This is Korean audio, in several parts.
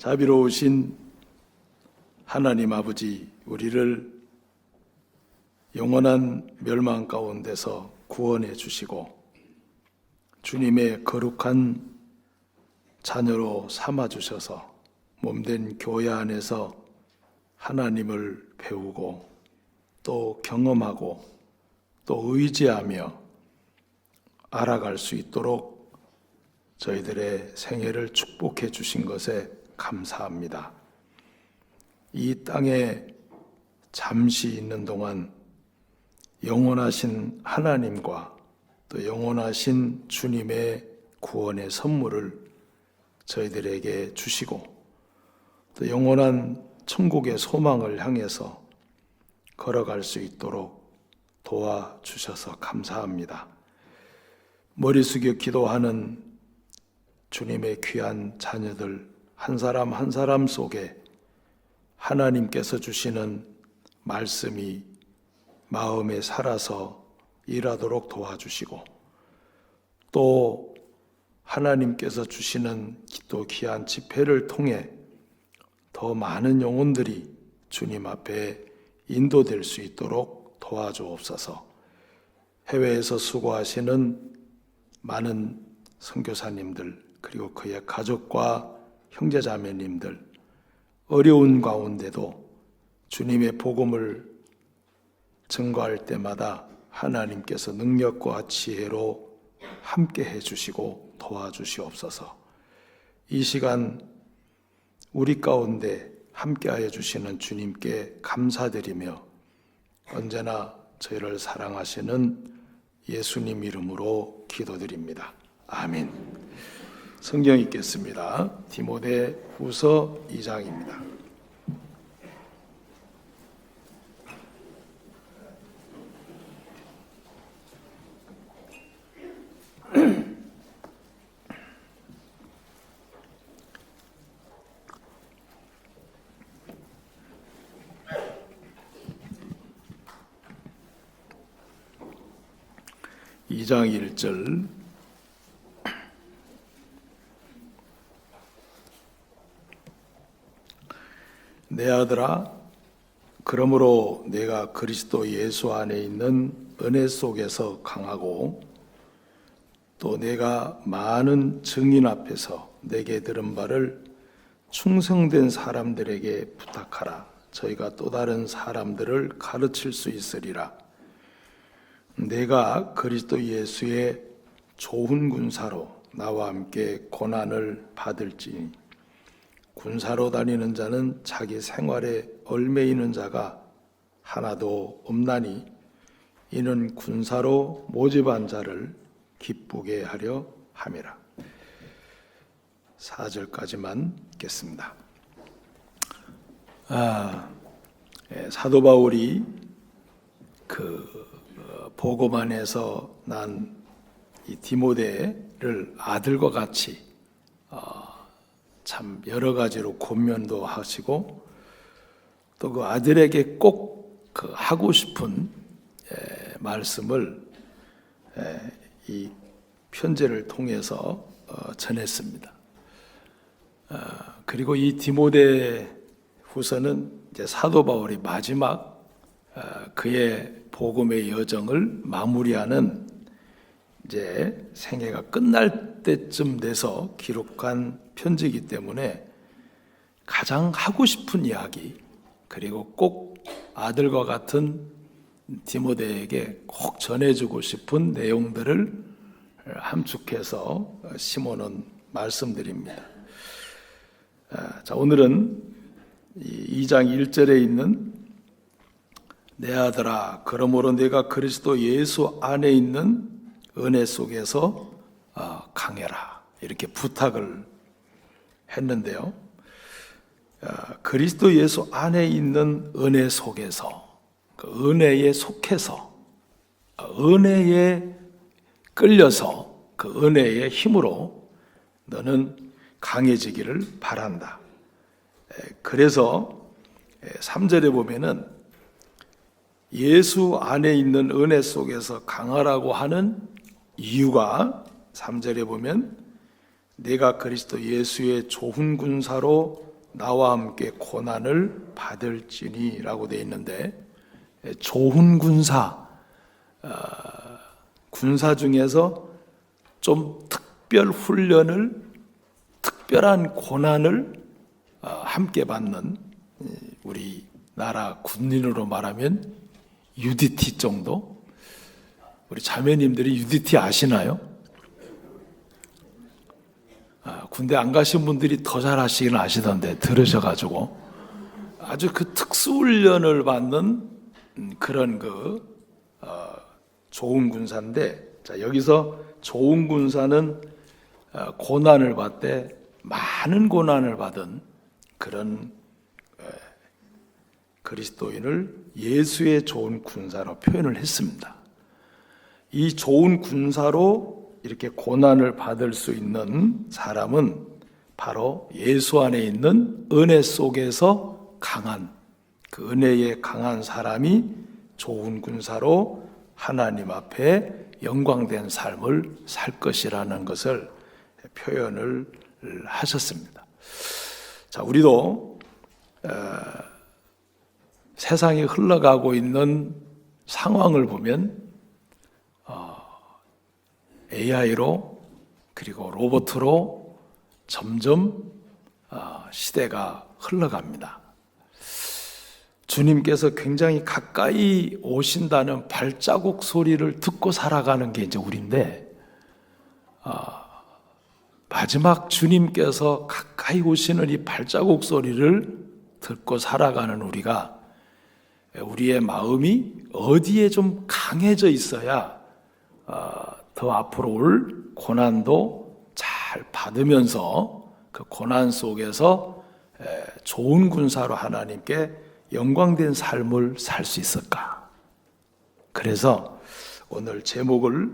자비로우신 하나님 아버지, 우리를 영원한 멸망 가운데서 구원해 주시고 주님의 거룩한 자녀로 삼아 주셔서 몸된 교회 안에서 하나님을 배우고 또 경험하고 또 의지하며 알아갈 수 있도록 저희들의 생애를 축복해 주신 것에 감사합니다. 이 땅에 잠시 있는 동안 영원하신 하나님과 또 영원하신 주님의 구원의 선물을 저희들에게 주시고 또 영원한 천국의 소망을 향해서 걸어갈 수 있도록 도와주셔서 감사합니다. 머리 숙여 기도하는 주님의 귀한 자녀들 한 사람 한 사람 속에 하나님께서 주시는 말씀이 마음에 살아서 일하도록 도와주시고 또 하나님께서 주시는 또 귀한 집회를 통해 더 많은 영혼들이 주님 앞에 인도될 수 있도록 도와주옵소서. 해외에서 수고하시는 많은 선교사님들 그리고 그의 가족과 형제자매님들 어려운 가운데도 주님의 복음을 증거할 때마다 하나님께서 능력과 지혜로 함께 해주시고 도와주시옵소서. 이 시간 우리 가운데 함께하여 주시는 주님께 감사드리며 언제나 저희를 사랑하시는 예수님 이름으로 기도드립니다. 아멘. 성경 읽겠습니다. 디모데 후서 2장입니다. (2장 1절) 내 아들아, 그러므로 내가 그리스도 예수 안에 있는 은혜 속에서 강하고 또 내가 많은 증인 앞에서 내게 들은 바를 충성된 사람들에게 부탁하라. 저희가 또 다른 사람들을 가르칠 수 있으리라. 내가 그리스도 예수의 좋은 군사로 나와 함께 고난을 받을지니 군사로 다니는 자는 자기 생활에 얽매이는 자가 하나도 없나니 이는 군사로 모집한 자를 기쁘게 하려 함이라. 4절까지만 읽겠습니다. 사도 바울이 복음 안에서 난 이 디모데를 아들과 같이 참 여러 가지로 권면도 하시고 또 그 아들에게 꼭 그 하고 싶은 말씀을 이 편지를 통해서 전했습니다. 그리고 이 디모데 후서는 이제 사도 바울이 마지막 그의 복음의 여정을 마무리하는 이제 생애가 끝날 때쯤 돼서 기록한 편지이기 때문에 가장 하고 싶은 이야기 그리고 꼭 아들과 같은 디모데에게 꼭 전해주고 싶은 내용들을 함축해서 심어놓은 말씀드립니다. 자, 오늘은 2장 1절에 있는 내 아들아, 그러므로 내가 그리스도 예수 안에 있는 은혜 속에서 강해라 이렇게 부탁을 했는데요. 그리스도 예수 안에 있는 은혜 속에서 그 은혜에 속해서 은혜에 끌려서 그 은혜의 힘으로 너는 강해지기를 바란다. 그래서 3절에 보면은 예수 안에 있는 은혜 속에서 강하라고 하는 이유가 3절에 보면 내가 그리스도 예수의 좋은 군사로 나와 함께 고난을 받을지니라고 되어 있는데, 좋은 군사, 군사 중에서 좀 특별 훈련을, 특별한 고난을 함께 받는, 우리 나라 군인으로 말하면 UDT 정도? 우리 자매님들이 UDT 아시나요? 군대 안 가신 분들이 더 잘 아시긴 아시던데, 들으셔가지고 아주 그 특수훈련을 받는 그런 좋은 군사인데, 자, 여기서 좋은 군사는 고난을 받되 많은 고난을 받은 그런 그리스도인을 예수의 좋은 군사로 표현을 했습니다. 이 좋은 군사로 이렇게 고난을 받을 수 있는 사람은 바로 예수 안에 있는 은혜 속에서 강한, 그 은혜에 강한 사람이 좋은 군사로 하나님 앞에 영광된 삶을 살 것이라는 것을 표현을 하셨습니다. 자, 우리도 세상이 흘러가고 있는 상황을 보면 AI로 그리고 로봇으로 점점 시대가 흘러갑니다. 주님께서 굉장히 가까이 오신다는 발자국 소리를 듣고 살아가는 게 이제 우리인데, 마지막 주님께서 가까이 오시는 이 발자국 소리를 듣고 살아가는 우리가, 우리의 마음이 어디에 좀 강해져 있어야 더 앞으로 올 고난도 잘 받으면서 그 고난 속에서 좋은 군사로 하나님께 영광된 삶을 살 수 있을까? 그래서 오늘 제목을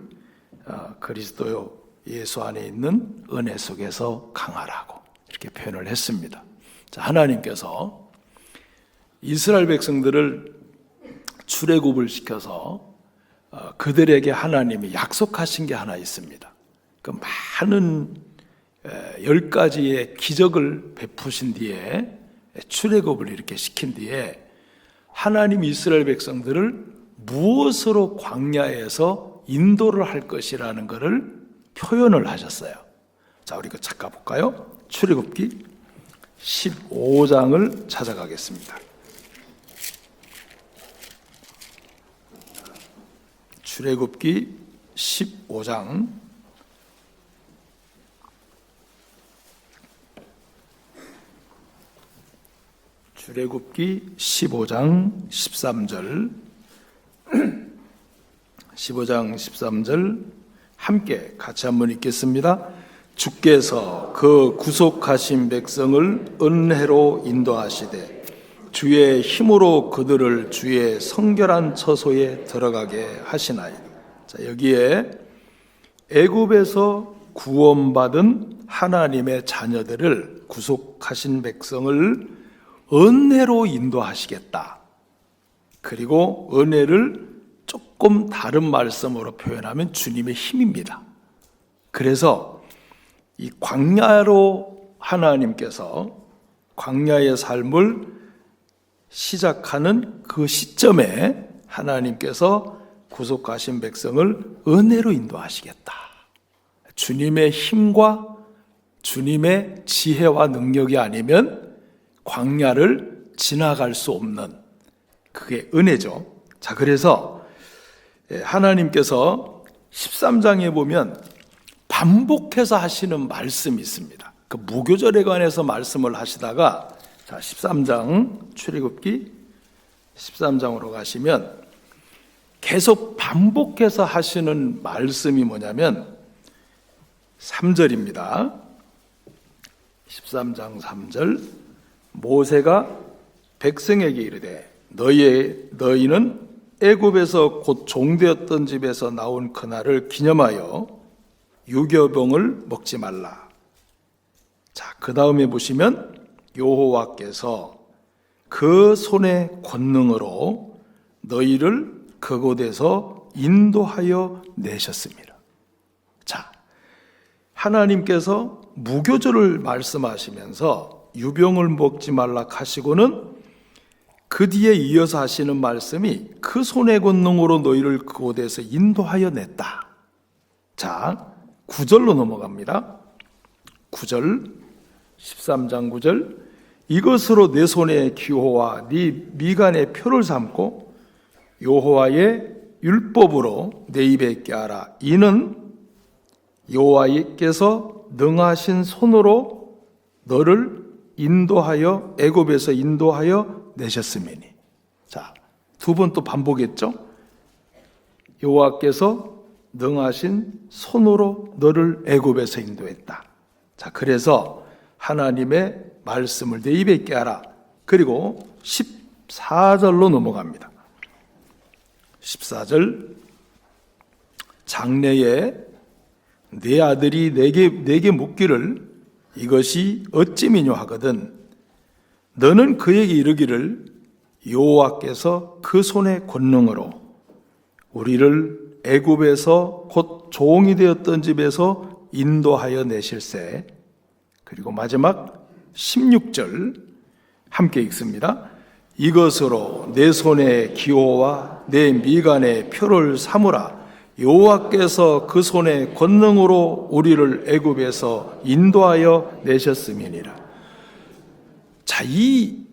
그리스도 예수 안에 있는 은혜 속에서 강하라고 이렇게 표현을 했습니다. 자, 하나님께서 이스라엘 백성들을 출애굽을 시켜서 그들에게 하나님이 약속하신 게 하나 있습니다. 그 많은 10가지의 기적을 베푸신 뒤에, 출애굽을 이렇게 시킨 뒤에 하나님 이스라엘 백성들을 무엇으로 광야에서 인도를 할 것이라는 것을 표현을 하셨어요. 자, 우리 그 잠깐 볼까요? 출애굽기 15장을 찾아가겠습니다. 출애굽기 15장 출애굽기 15장 13절 15장 13절 함께 같이 한번 읽겠습니다. 주께서 그 구속하신 백성을 은혜로 인도하시되 주의 힘으로 그들을 주의 성결한 처소에 들어가게 하시나이다. 자, 여기에 애굽에서 구원받은 하나님의 자녀들을, 구속하신 백성을 은혜로 인도하시겠다. 그리고 은혜를 조금 다른 말씀으로 표현하면 주님의 힘입니다. 그래서 이 광야로 하나님께서 광야의 삶을 시작하는 그 시점에 하나님께서 구속하신 백성을 은혜로 인도하시겠다. 주님의 힘과 주님의 지혜와 능력이 아니면 광야를 지나갈 수 없는, 그게 은혜죠. 자, 그래서 하나님께서 13장에 보면 반복해서 하시는 말씀이 있습니다. 그 무교절에 관해서 말씀을 하시다가, 자, 13장 출애굽기 13장으로 가시면 계속 반복해서 하시는 말씀이 뭐냐면 3절입니다. 13장 3절 모세가 백성에게 이르되 너희는 애굽에서 곧 종되었던 집에서 나온 그날을 기념하여 유교병을 먹지 말라. 자, 그 다음에 보시면 여호와께서 그 손의 권능으로 너희를 그곳에서 인도하여 내셨습니다. 자, 하나님께서 무교절을 말씀하시면서 유병을 먹지 말라 하시고는 그 뒤에 이어서 하시는 말씀이 그 손의 권능으로 너희를 그곳에서 인도하여 냈다. 자, 9절로 넘어갑니다. 9절, 13장 9절. 이것으로 내 손의 기호와 네 미간의 표를 삼고 여호와의 율법으로 내 입에 있게 하라. 이는 여호와께서 능하신 손으로 너를 인도하여 애굽에서 인도하여 내셨음이니. 자, 두 번 또 반복했죠. 여호와께서 능하신 손으로 너를 애굽에서 인도했다. 자, 그래서 하나님의 말씀을 내 입에 있게 하라. 그리고 14절로 넘어갑니다. 14절. 장래에 내 아들이 내게 묻기를 이것이 어찌미뇨 하거든 너는 그에게 이르기를 여호와께서 그 손의 권능으로 우리를 애굽에서 곧 종이 되었던 집에서 인도하여 내실세. 그리고 마지막 16절 함께 읽습니다. 이것으로 내 손의 기호와 내 미간의 표를 삼으라. 여호와께서 그 손의 권능으로 우리를 애굽에서 인도하여 내셨음이니라. 자, 이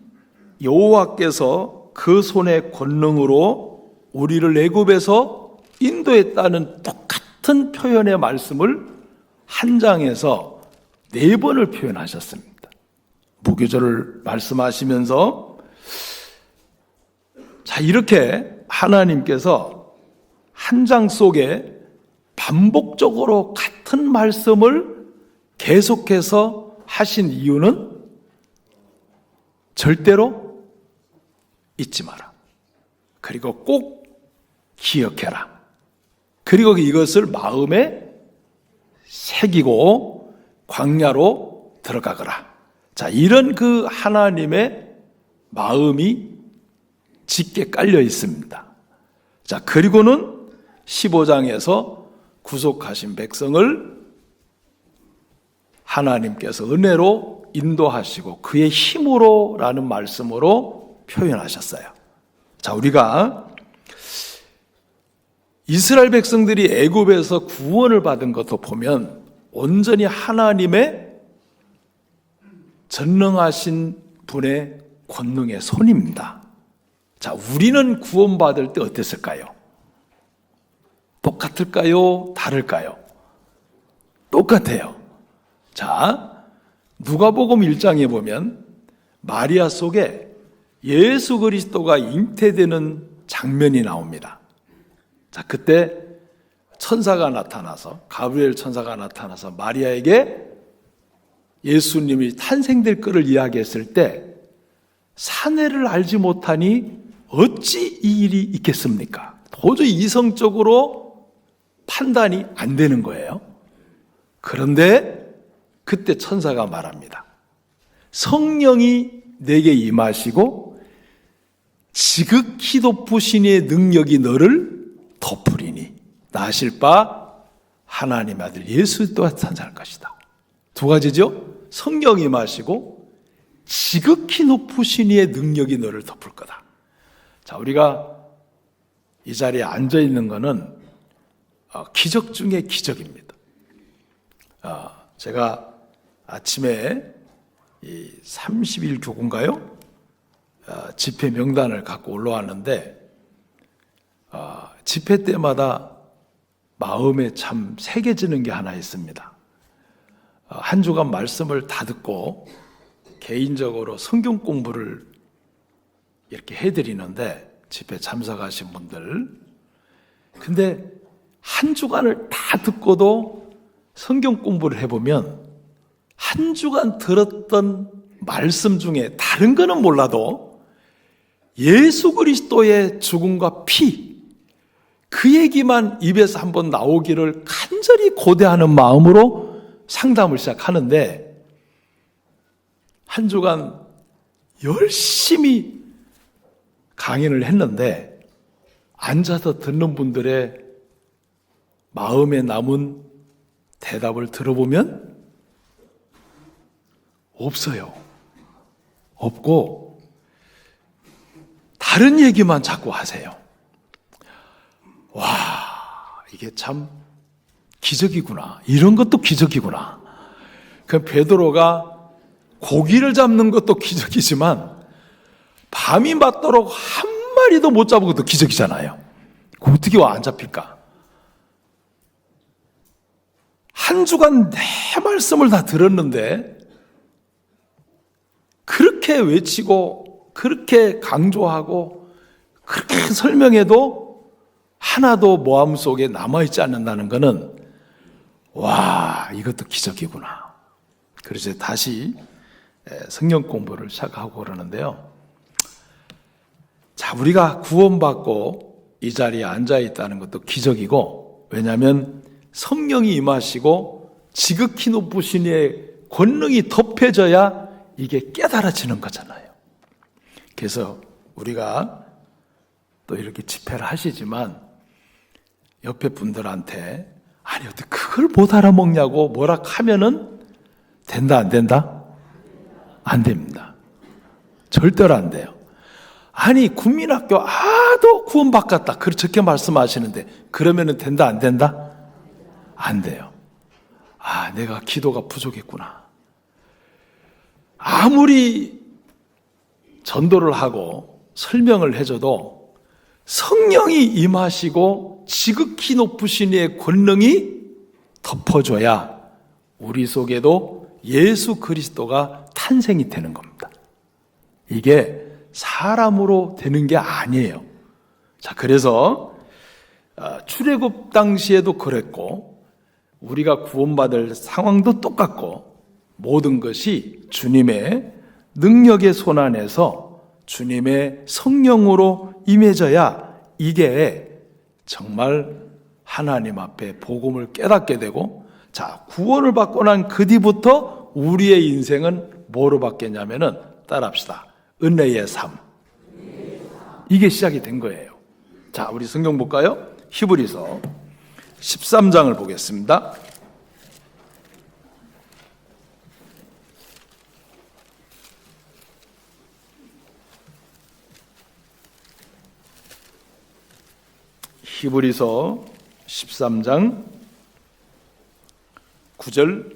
여호와께서 그 손의 권능으로 우리를 애굽에서 인도했다는 똑같은 표현의 말씀을 한 장에서 4번을 표현하셨습니다. 무교절을 말씀하시면서 자, 이렇게 하나님께서 한 장 속에 반복적으로 같은 말씀을 계속해서 하신 이유는 절대로 잊지 마라. 그리고 꼭 기억해라. 그리고 이것을 마음에 새기고 광야로 들어가거라. 자, 이런 그 하나님의 마음이 짙게 깔려 있습니다. 자, 그리고는 15장에서 구속하신 백성을 하나님께서 은혜로 인도하시고 그의 힘으로 라는 말씀으로 표현하셨어요. 자, 우리가 이스라엘 백성들이 애굽에서 구원을 받은 것도 보면 온전히 하나님의 전능하신 분의 권능의 손입니다. 자, 우리는 구원받을 때 어땠을까요? 똑같을까요? 다를까요? 똑같아요. 자, 누가복음 1장에 보면 마리아 속에 예수 그리스도가 잉태되는 장면이 나옵니다. 자, 그때 천사가 나타나서, 가브리엘 천사가 나타나서 마리아에게 예수님이 탄생될 것을 이야기했을 때 사내를 알지 못하니 어찌 이 일이 있겠습니까? 도저히 이성적으로 판단이 안 되는 거예요. 그런데 그때 천사가 말합니다. 성령이 내게 임하시고 지극히 높으신 이의 능력이 너를 덮으리니 나실 바 하나님의 아들 예수 또한 탄생할 것이다. 두 가지죠. 성령이 임하시고 지극히 높으신 이의 능력이 너를 덮을 거다. 자, 우리가 이 자리에 앉아 있는 것은 기적 중에 기적입니다. 제가 아침에 이 30일 교구인가요? 집회 명단을 갖고 올라왔는데 집회 때마다 마음에 참 새겨지는 게 하나 있습니다. 한 주간 말씀을 다 듣고 개인적으로 성경 공부를 이렇게 해드리는데 집회 참석하신 분들, 근데 한 주간을 다 듣고도 성경 공부를 해보면 한 주간 들었던 말씀 중에 다른 거는 몰라도 예수 그리스도의 죽음과 피, 그 얘기만 입에서 한번 나오기를 간절히 고대하는 마음으로 상담을 시작하는데 한 주간 열심히 강연을 했는데 앉아서 듣는 분들의 마음에 남은 대답을 들어보면 없어요. 없고 다른 얘기만 자꾸 하세요. 와, 이게 참 기적이구나. 이런 것도 기적이구나. 그 베드로가 고기를 잡는 것도 기적이지만 밤이 맞도록 한 마리도 못 잡은 것도 기적이잖아요. 어떻게 안 잡힐까? 한 주간 내 말씀을 다 들었는데 그렇게 외치고 그렇게 강조하고 그렇게 설명해도 하나도 모함 속에 남아있지 않는다는 것은 와, 이것도 기적이구나. 그래서 다시 성경 공부를 시작하고 그러는데요. 자, 우리가 구원받고 이 자리에 앉아있다는 것도 기적이고, 왜냐하면 성령이 임하시고 지극히 높으신 이의 권능이 덮여져야 이게 깨달아지는 거잖아요. 그래서 우리가 또 이렇게 집회를 하시지만 옆에 분들한테 아니 어떻게 그걸 못 알아먹냐고 뭐라 하면은 된다 안 된다? 안 됩니다. 절대로 안 돼요. 아니 국민학교 아도 구원받았다 그렇게 말씀하시는데 그러면은 된다 안 된다? 안 돼요. 아, 내가 기도가 부족했구나. 아무리 전도를 하고 설명을 해줘도 성령이 임하시고 지극히 높으신 이의 권능이 덮어줘야 우리 속에도 예수 그리스도가 탄생이 되는 겁니다. 이게 사람으로 되는 게 아니에요. 자, 그래서 출애굽 당시에도 그랬고 우리가 구원받을 상황도 똑같고 모든 것이 주님의 능력의 손 안에서 주님의 성령으로 임해져야 이게 정말 하나님 앞에 복음을 깨닫게 되고, 자, 구원을 받고 난 그 뒤부터 우리의 인생은 뭐로 바뀌었냐면은 따라합시다. 은혜의 삶. 이게 시작이 된 거예요. 자, 우리 성경 볼까요? 히브리서 13장을 보겠습니다. 히브리서 13장 9절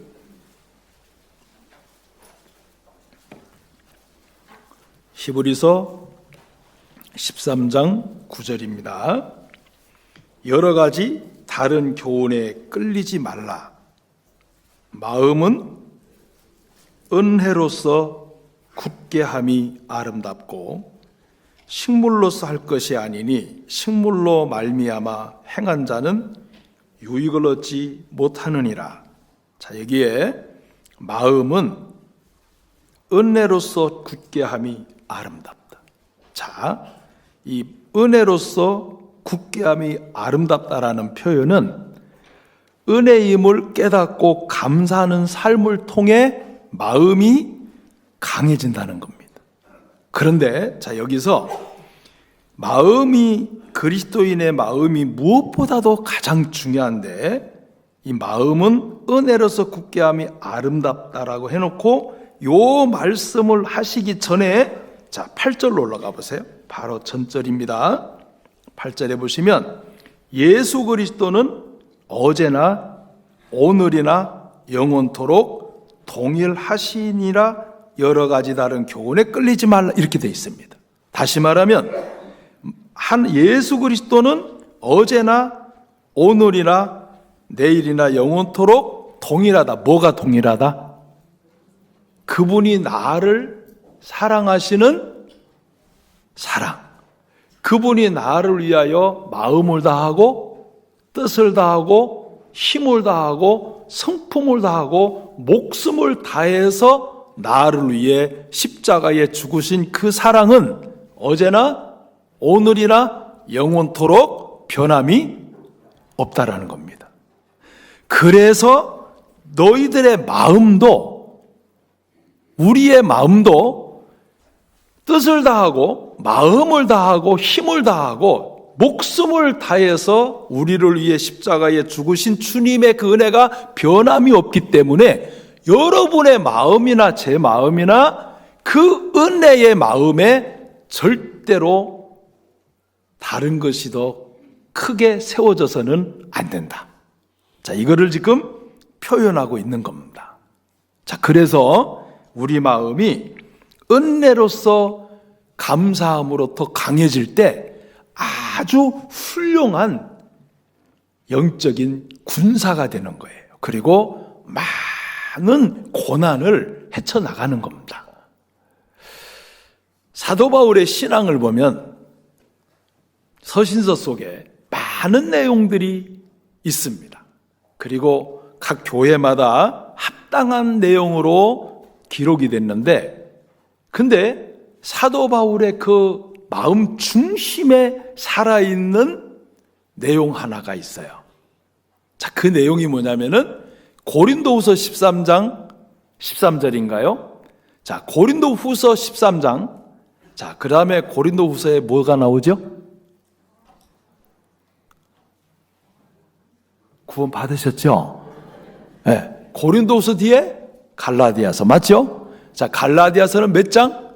히브리서 13장 9절입니다. 여러 가지 다른 교훈에 끌리지 말라. 마음은 은혜로서 굳게 함이 아름답고 식물로서 할 것이 아니니 식물로 말미암아 행한 자는 유익을 얻지 못하느니라. 자, 여기에 마음은 은혜로서 굳게 함이 아름답다. 자, 이 은혜로서 굳게 함이 아름답다라는 표현은 은혜임을 깨닫고 감사하는 삶을 통해 마음이 강해진다는 겁니다. 그런데 자, 여기서 마음이 그리스도인의 마음이 무엇보다도 가장 중요한데 이 마음은 은혜로서 굳게 함이 아름답다라고 해놓고 요 말씀을 하시기 전에 자, 8절로 올라가 보세요. 바로 전절입니다. 8절에 보시면 예수 그리스도는 어제나 오늘이나 영원토록 동일하시니라. 여러 가지 다른 교훈에 끌리지 말라 이렇게 되어 있습니다. 다시 말하면 한 예수 그리스도는 어제나 오늘이나 내일이나 영원토록 동일하다. 뭐가 동일하다? 그분이 나를 사랑하시는 사랑, 그분이 나를 위하여 마음을 다하고 뜻을 다하고 힘을 다하고 성품을 다하고 목숨을 다해서 나를 위해 십자가에 죽으신 그 사랑은 어제나 오늘이나 영원토록 변함이 없다라는 겁니다. 그래서 너희들의 마음도 우리의 마음도 뜻을 다하고 마음을 다하고 힘을 다하고 목숨을 다해서 우리를 위해 십자가에 죽으신 주님의 그 은혜가 변함이 없기 때문에 여러분의 마음이나 제 마음이나 그 은혜의 마음에 절대로 다른 것이 더 크게 세워져서는 안 된다. 자, 이거를 지금 표현하고 있는 겁니다. 자, 그래서 우리 마음이 은혜로서 감사함으로 더 강해질 때 아주 훌륭한 영적인 군사가 되는 거예요. 그리고 많은 고난을 헤쳐나가는 겁니다. 사도 바울의 신앙을 보면 서신서 속에 많은 내용들이 있습니다. 그리고 각 교회마다 합당한 내용으로 기록이 됐는데, 근데 사도 바울의 그 마음 중심에 살아있는 내용 하나가 있어요. 자, 그 내용이 뭐냐면은 고린도후서 13장 13절인가요? 자, 고린도후서 13장. 자, 그 다음에 고린도후서에 뭐가 나오죠? 구원 받으셨죠? 네. 고린도후서 뒤에 갈라디아서, 맞죠? 자, 갈라디아서는 몇 장?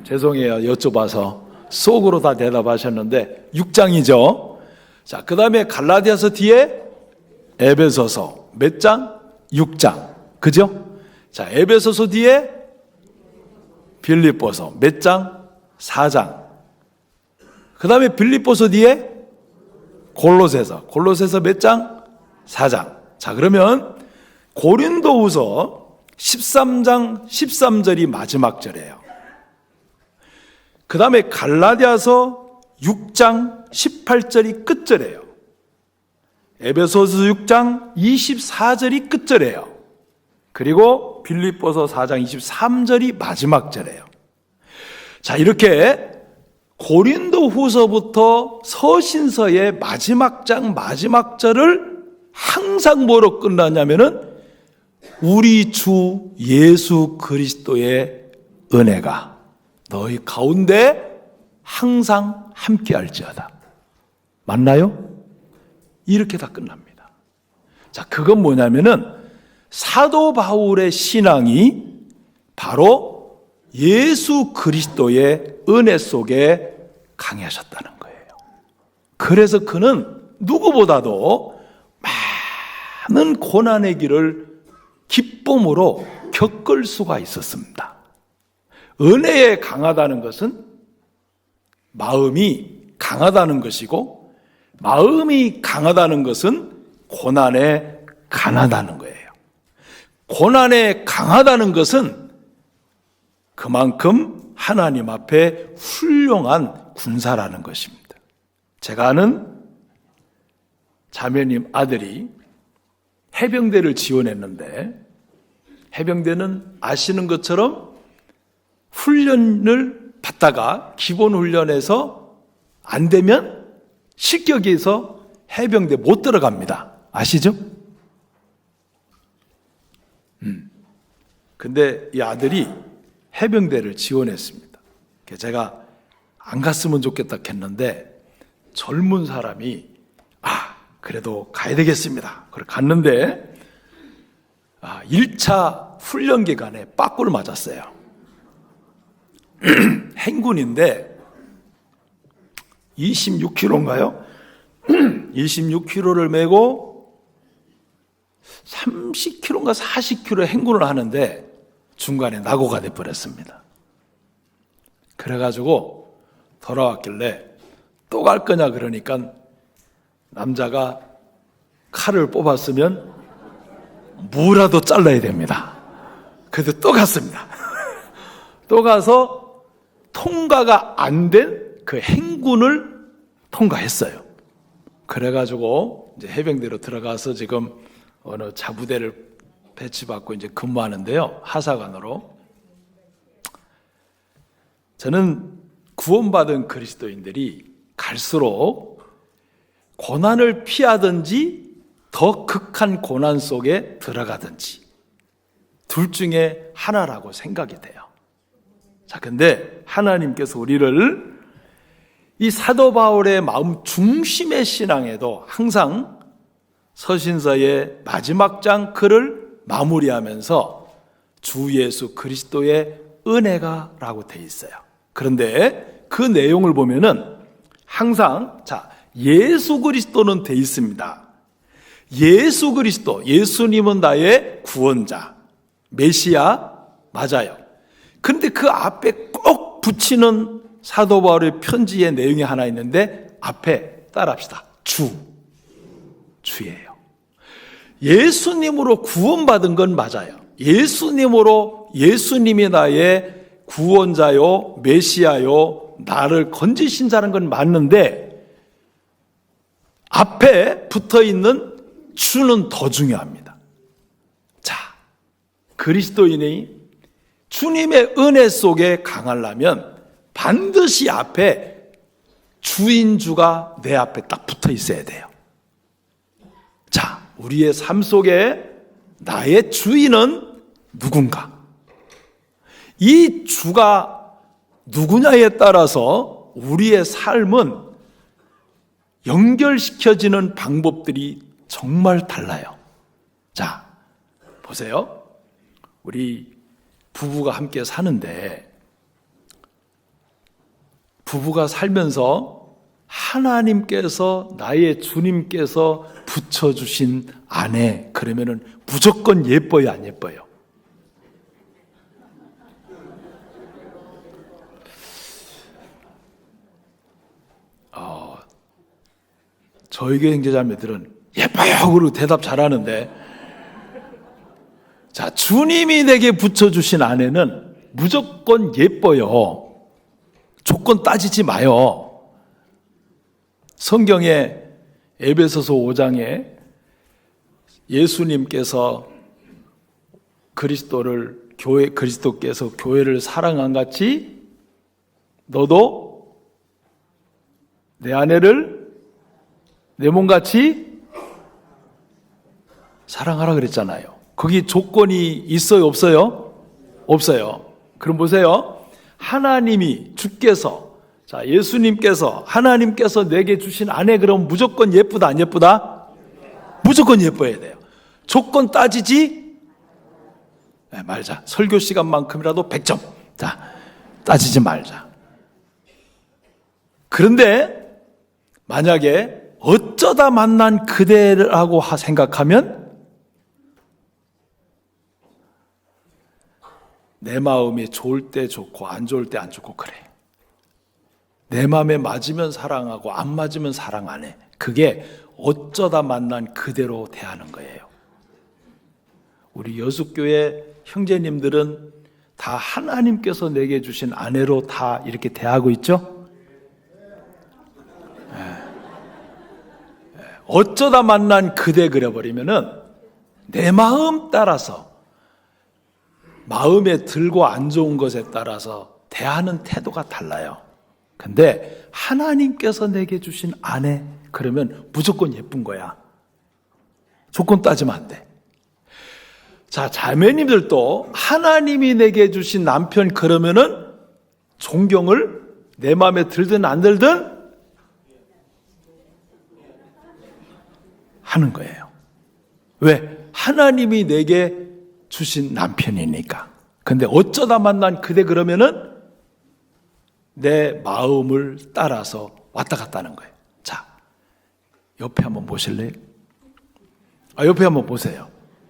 죄송해요, 여쭤봐서 속으로 다 대답하셨는데 6장이죠. 자, 그 다음에 갈라디아서 뒤에 에베소서 몇 장? 6장, 그죠? 자, 에베소서 뒤에 빌립보서 몇 장? 4장. 그 다음에 빌립보서 뒤에 골로새서 몇 장? 4장. 자, 그러면 고린도후서 13장 13절이 마지막 절이에요. 그 다음에 갈라디아서 6장 18절이 끝절이에요. 에베소서 6장 24절이 끝절이에요. 그리고 빌립보서 4장 23절이 마지막 절이에요. 자, 이렇게 고린도후서부터 서신서의 마지막 장 마지막 절을 항상 뭐로 끝나냐면은 우리 주 예수 그리스도의 은혜가 너희 가운데 항상 함께할지어다. 맞나요? 이렇게 다 끝납니다. 자, 그건 뭐냐면은 사도 바울의 신앙이 바로 예수 그리스도의 은혜 속에 강하셨다는 거예요. 그래서 그는 누구보다도 많은 고난의 길을 기쁨으로 겪을 수가 있었습니다. 은혜에 강하다는 것은 마음이 강하다는 것이고, 마음이 강하다는 것은 고난에 강하다는 거예요. 고난에 강하다는 것은 그만큼 하나님 앞에 훌륭한 군사라는 것입니다. 제가 아는 자매님 아들이 해병대를 지원했는데, 해병대는 아시는 것처럼 훈련을 받다가 기본 훈련에서 안 되면 실격에서 해병대 못 들어갑니다. 아시죠? 근데 이 아들이 해병대를 지원했습니다. 제가 안 갔으면 좋겠다 했는데 젊은 사람이 그래도 가야 되겠습니다. 그래 갔는데 1차 훈련 기간에 빠꾸를 맞았어요. 행군인데 26kg인가요? 26kg를 메고 30kg인가 40kg 행군을 하는데 중간에 낙오가 돼버렸습니다. 그래가지고 돌아왔길래 또 갈 거냐 그러니까 남자가 칼을 뽑았으면 뭐라도 잘라야 됩니다. 그래서 또 갔습니다. 또 가서 통과가 안 된 그 행군을 통과했어요. 그래가지고 이제 해병대로 들어가서 지금 어느 자부대를 배치받고 이제 근무하는데요. 하사관으로. 저는 구원받은 그리스도인들이 갈수록 고난을 피하든지 더 극한 고난 속에 들어가든지 둘 중에 하나라고 생각이 돼요. 자, 근데 하나님께서 우리를 이 사도 바울의 마음 중심의 신앙에도 항상 서신서의 마지막 장 글을 마무리하면서 주 예수 그리스도의 은혜가 라고 돼 있어요. 그런데 그 내용을 보면은 항상 예수 그리스도는 돼 있습니다. 예수 그리스도, 예수님은 나의 구원자, 메시아 맞아요. 그런데 그 앞에 꼭 붙이는 사도 바울의 편지의 내용이 하나 있는데 앞에 따라합시다. 주예요. 예수님으로 구원받은 건 맞아요. 예수님이 나의 구원자요, 메시아요, 나를 건지신 자는 건 맞는데 앞에 붙어 있는 주는 더 중요합니다. 자, 그리스도인이 주님의 은혜 속에 강하려면 반드시 앞에 주인주가 내 앞에 딱 붙어 있어야 돼요. 자, 우리의 삶 속에 나의 주인은 누군가? 이 주가 누구냐에 따라서 우리의 삶은 연결시켜지는 방법들이 정말 달라요. 자, 보세요. 우리 부부가 함께 사는데 부부가 살면서 하나님께서 나의 주님께서 붙여주신 아내 그러면은 무조건 예뻐요, 안 예뻐요? 저희 교회 형제자매들은 예뻐요 그러고 대답 잘하는데 자, 주님이 내게 붙여주신 아내는 무조건 예뻐요. 조건 따지지 마요. 성경에 에베소서 5장에 예수님께서 그리스도께서 교회를 사랑한 같이 너도 내 아내를 내 몸같이 사랑하라 그랬잖아요. 거기 조건이 있어요, 없어요? 없어요. 그럼 보세요. 하나님이 주께서 예수님께서 하나님께서 내게 주신 아내 그럼 무조건 예쁘다 안 예쁘다? 무조건 예뻐야 돼요. 조건 따지지 말자. 설교 시간만큼이라도 100점. 자, 따지지 말자. 그런데 만약에 어쩌다 만난 그대라고 생각하면 내 마음이 좋을 때 좋고 안 좋을 때 안 좋고 그래. 내 마음에 맞으면 사랑하고 안 맞으면 사랑 안 해. 그게 어쩌다 만난 그대로 대하는 거예요. 우리 여숫교회 형제님들은 다 하나님께서 내게 주신 아내로 다 이렇게 대하고 있죠? 어쩌다 만난 그대 그려버리면은 내 마음 따라서 마음에 들고 안 좋은 것에 따라서 대하는 태도가 달라요. 근데 하나님께서 내게 주신 아내 그러면 무조건 예쁜 거야. 조건 따지면 안 돼. 자, 자매님들도 하나님이 내게 주신 남편 그러면은 존경을 내 마음에 들든 안 들든 하는 거예요. 왜? 하나님이 내게 주신 남편이니까. 근데 어쩌다 만난 그대 그러면은 내 마음을 따라서 왔다 갔다 하는 거예요. 자, 옆에 한번 보실래요? 옆에 한번 보세요.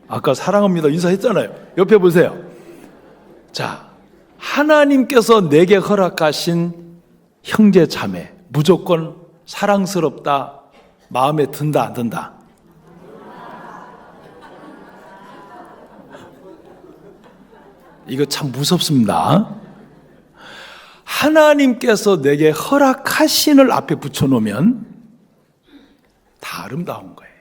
아까 사랑합니다 인사했잖아요. 옆에 보세요. 자, 하나님께서 내게 허락하신 형제 자매 무조건 사랑스럽다, 마음에 든다 안 든다? 이거 참 무섭습니다. 하나님께서 내게 허락하신을 앞에 붙여놓으면 다 아름다운 거예요.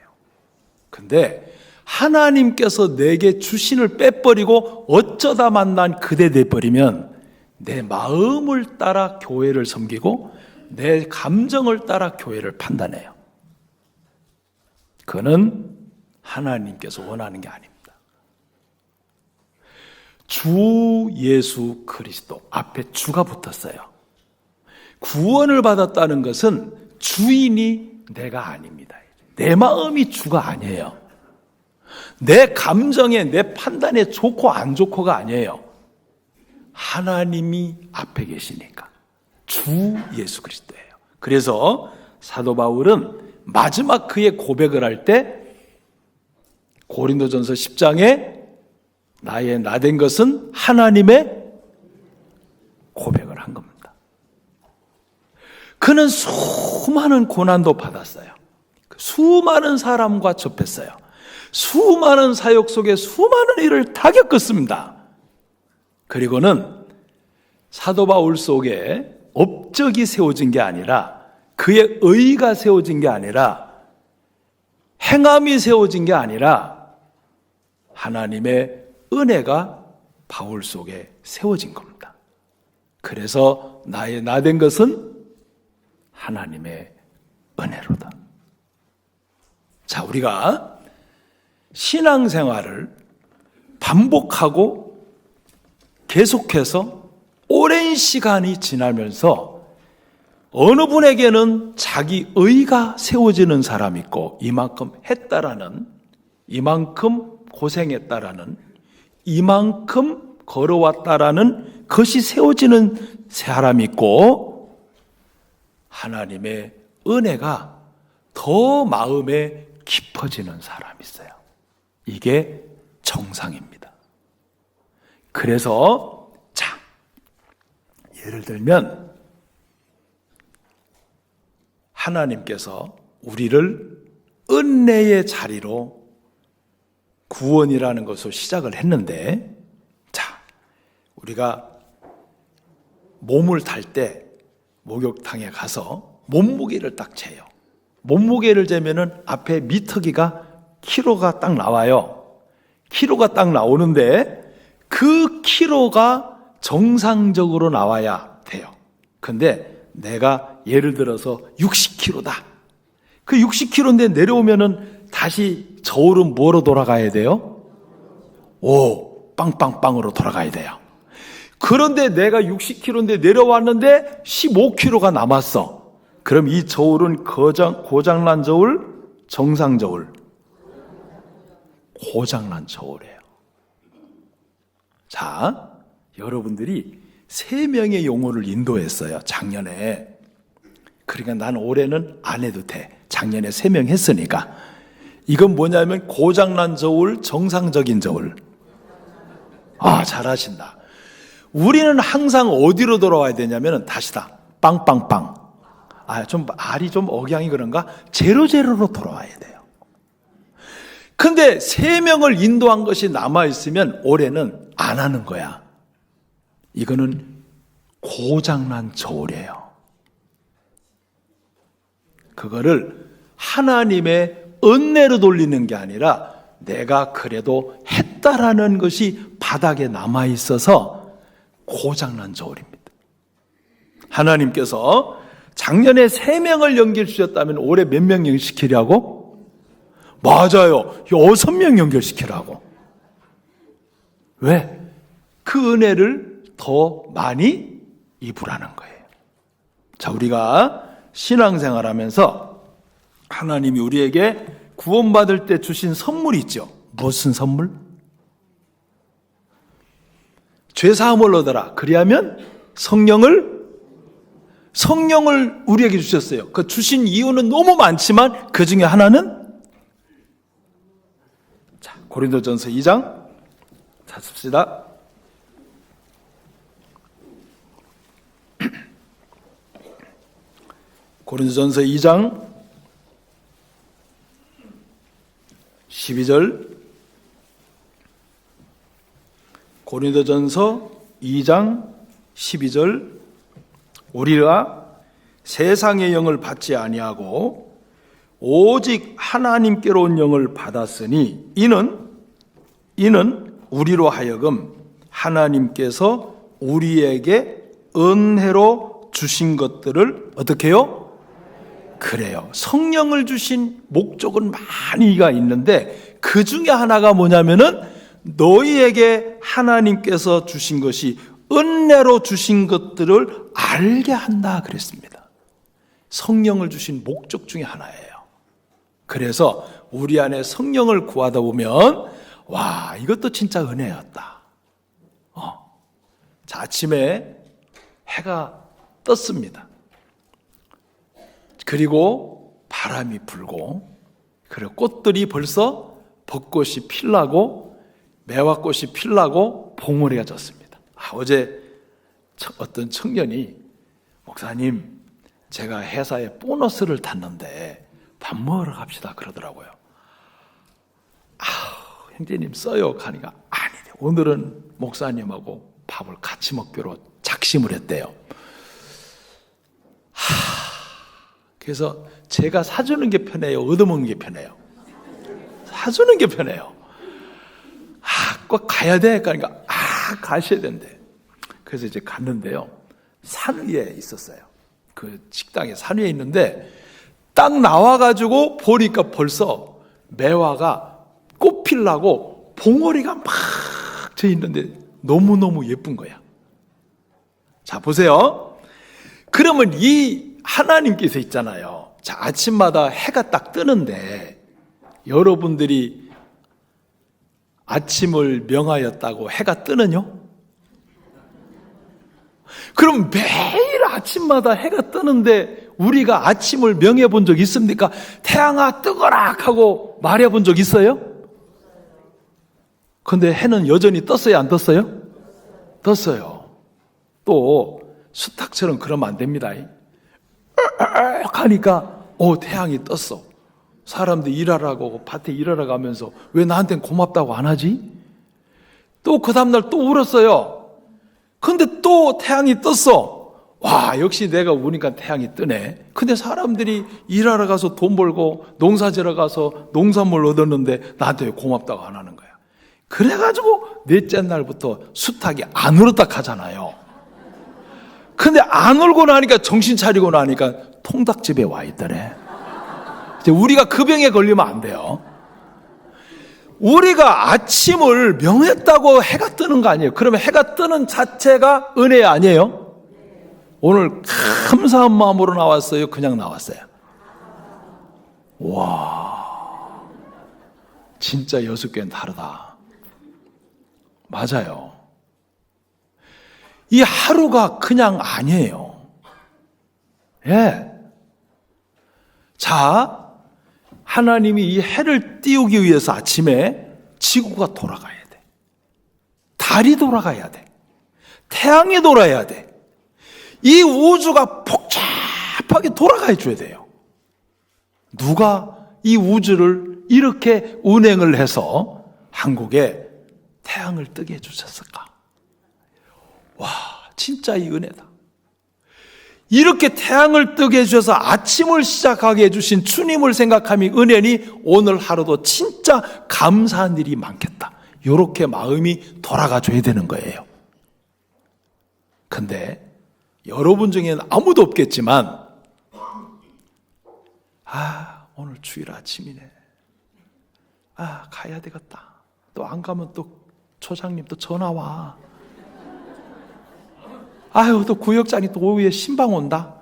근데 하나님께서 내게 주신을 빼버리고 어쩌다 만난 그대 돼버리면 내 마음을 따라 교회를 섬기고 내 감정을 따라 교회를 판단해요. 그는 하나님께서 원하는 게 아닙니다. 주 예수 그리스도 앞에 주가 붙었어요. 구원을 받았다는 것은 주인이 내가 아닙니다. 내 마음이 주가 아니에요. 내 감정에, 내 판단에 좋고 안 좋고가 아니에요. 하나님이 앞에 계시니까. 주 예수 그리스도예요. 그래서 사도 바울은 마지막 그의 고백을 할 때 고린도전서 10장에 나의 나된 것은 하나님의 고백을 한 겁니다. 그는 수많은 고난도 받았어요. 수많은 사람과 접했어요. 수많은 사역 속에 수많은 일을 다 겪었습니다. 그리고는 사도 바울 속에 업적이 세워진 게 아니라, 그의 의가 세워진 게 아니라, 행함이 세워진 게 아니라 하나님의 은혜가 바울 속에 세워진 겁니다. 그래서 나의 나된 것은 하나님의 은혜로다. 자, 우리가 신앙생활을 반복하고 계속해서 오랜 시간이 지나면서 어느 분에게는 자기 의가 세워지는 사람이 있고, 이만큼 했다라는, 이만큼 고생했다라는, 이만큼 걸어왔다라는 것이 세워지는 사람이 있고, 하나님의 은혜가 더 마음에 깊어지는 사람이 있어요. 이게 정상입니다. 그래서 자, 예를 들면 하나님께서 우리를 은혜의 자리로 구원이라는 것으로 시작을 했는데, 자, 우리가 몸을 탈 때 목욕탕에 가서 몸무게를 딱 재요. 몸무게를 재면은 앞에 미터기가 키로가 딱 나와요. 키로가 딱 나오는데 그 키로가 정상적으로 나와야 돼요. 근데 내가 예를 들어서 60kg다. 그 60kg인데 내려오면은 다시 저울은 뭐로 돌아가야 돼요? 오, 빵빵빵으로 돌아가야 돼요. 그런데 내가 60kg인데 내려왔는데 15kg가 남았어. 그럼 이 저울은 고장난 저울, 정상 저울? 고장난 저울이에요. 자, 여러분들이 3명의 용어를 인도했어요, 작년에. 그러니까 난 올해는 안 해도 돼. 작년에 3명 했으니까. 이건 뭐냐면 고장난 저울, 정상적인 저울. 아, 잘하신다. 우리는 항상 어디로 돌아와야 되냐면 다시다. 빵빵빵. 아, 좀 말이 좀 억양이 그런가? 제로제로로 돌아와야 돼요. 근데 3명을 인도한 것이 남아있으면 올해는 안 하는 거야. 이거는 고장난 저울이에요. 그거를 하나님의 은혜로 돌리는 게 아니라 내가 그래도 했다라는 것이 바닥에 남아있어서 고장난 저울입니다. 하나님께서 작년에 3명을 연결시켰다면 올해 몇 명 연결시키려고? 맞아요. 6명 연결시키라고. 왜? 그 은혜를 더 많이 입으라는 거예요. 자, 우리가 신앙생활 하면서 하나님이 우리에게 구원받을 때 주신 선물이 있죠. 무슨 선물? 죄사함을 얻어라. 그리하면 성령을 우리에게 주셨어요. 그 주신 이유는 너무 많지만 그 중에 하나는, 자, 고린도전서 2장 찾습시다. 고린도전서 2장 12절, 고린도전서 2장 12절, 우리가 세상의 영을 받지 아니하고 오직 하나님께로 온 영을 받았으니 이는 우리로 하여금 하나님께서 우리에게 은혜로 주신 것들을 어떻게 해요? 그래요. 성령을 주신 목적은 많이가 있는데 그 중에 하나가 뭐냐면은 너희에게 하나님께서 주신 것이 은혜로 주신 것들을 알게 한다 그랬습니다. 성령을 주신 목적 중에 하나예요. 그래서 우리 안에 성령을 구하다 보면 와, 이것도 진짜 은혜였다. 자, 아침에 해가 떴습니다. 그리고 바람이 불고, 그리고 꽃들이 벌써 벚꽃이 필라고, 매화꽃이 필라고 봉오리가 졌습니다. 어제 어떤 청년이 목사님, 제가 회사에 보너스를 탔는데 밥 먹으러 갑시다 그러더라고요. 형제님 써요 하니까 아니래, 오늘은 목사님하고 밥을 같이 먹기로 작심을 했대요. 그래서 제가 사주는 게 편해요, 얻어먹는 게 편해요? 사주는 게 편해요. 꼭 가야 돼 그러니까 가셔야 된대. 그래서 이제 갔는데요, 산 위에 있었어요. 그 식당에 산 위에 있는데 딱 나와가지고 보니까 벌써 매화가 꽃 피려고 봉오리가 막 져 있는데 너무너무 예쁜 거야. 자, 보세요. 그러면 이 하나님께서 있잖아요. 자, 아침마다 해가 딱 뜨는데 여러분들이 아침을 명하였다고 해가 뜨느뇨? 그럼 매일 아침마다 해가 뜨는데 우리가 아침을 명해 본 적 있습니까? 태양아 뜨거라 하고 말해 본 적 있어요? 근데 해는 여전히 떴어요, 안 떴어요? 떴어요. 또 수탉처럼 그러면 안 됩니다. 하니까 태양이 떴어. 사람들 일하라고 밭에 일하러 가면서 왜 나한테는 고맙다고 안 하지? 또 그 다음날 또 울었어요. 근데 또 태양이 떴어. 와, 역시 내가 우니까 태양이 뜨네. 근데 사람들이 일하러 가서 돈 벌고 농사지러 가서 농산물 얻었는데 나한테 왜 고맙다고 안 하는 거야? 그래가지고 넷째 날부터 수탉이 안 울었다 하잖아요. 근데 안 울고 나니까, 정신 차리고 나니까 통닭집에 와 있더래. 이제 우리가 그 병에 걸리면 안 돼요. 우리가 아침을 명했다고 해가 뜨는 거 아니에요? 그러면 해가 뜨는 자체가 은혜 아니에요? 오늘 감사한 마음으로 나왔어요? 그냥 나왔어요? 와, 진짜 여섯 교회는 다르다. 맞아요. 이 하루가 그냥 아니에요. 예. 자, 하나님이 이 해를 띄우기 위해서 아침에 지구가 돌아가야 돼. 달이 돌아가야 돼. 태양이 돌아야 돼. 이 우주가 복잡하게 돌아가 줘야 돼요. 누가 이 우주를 이렇게 운행을 해서 한국에 태양을 뜨게 해주셨을까? 와, 진짜 이 은혜다. 이렇게 태양을 뜨게 해주셔서 아침을 시작하게 해주신 주님을 생각하면 은혜니 오늘 하루도 진짜 감사한 일이 많겠다. 이렇게 마음이 돌아가 줘야 되는 거예요. 근데 여러분 중에는 아무도 없겠지만 오늘 주일 아침이네. 가야 되겠다. 또 안 가면 또 초장님 또 전화 와. 또 구역장이 또 오후에 신방 온다.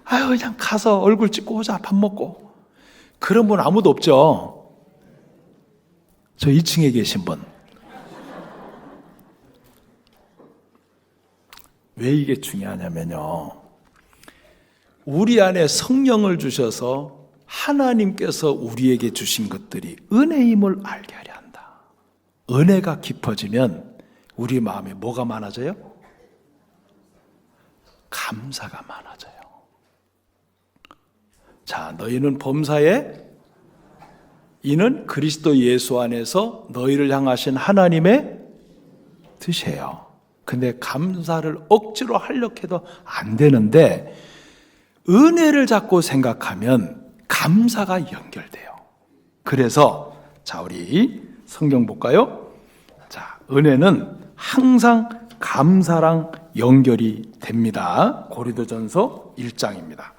그냥 가서 얼굴 찍고 오자, 밥 먹고. 그런 분 아무도 없죠? 저 2층에 계신 분. 왜 이게 중요하냐면요, 우리 안에 성령을 주셔서 하나님께서 우리에게 주신 것들이 은혜임을 알게 하려 한다. 은혜가 깊어지면 우리 마음에 뭐가 많아져요? 감사가 많아져요. 자, 너희는 범사에 이는 그리스도 예수 안에서 너희를 향하신 하나님의 뜻이에요. 근데 감사를 억지로 하려고 해도 안 되는데 은혜를 자꾸 생각하면 감사가 연결돼요. 그래서 자, 우리 성경 볼까요? 자, 은혜는 항상 감사랑 연결이 됩니다. 고린도전서 1장입니다.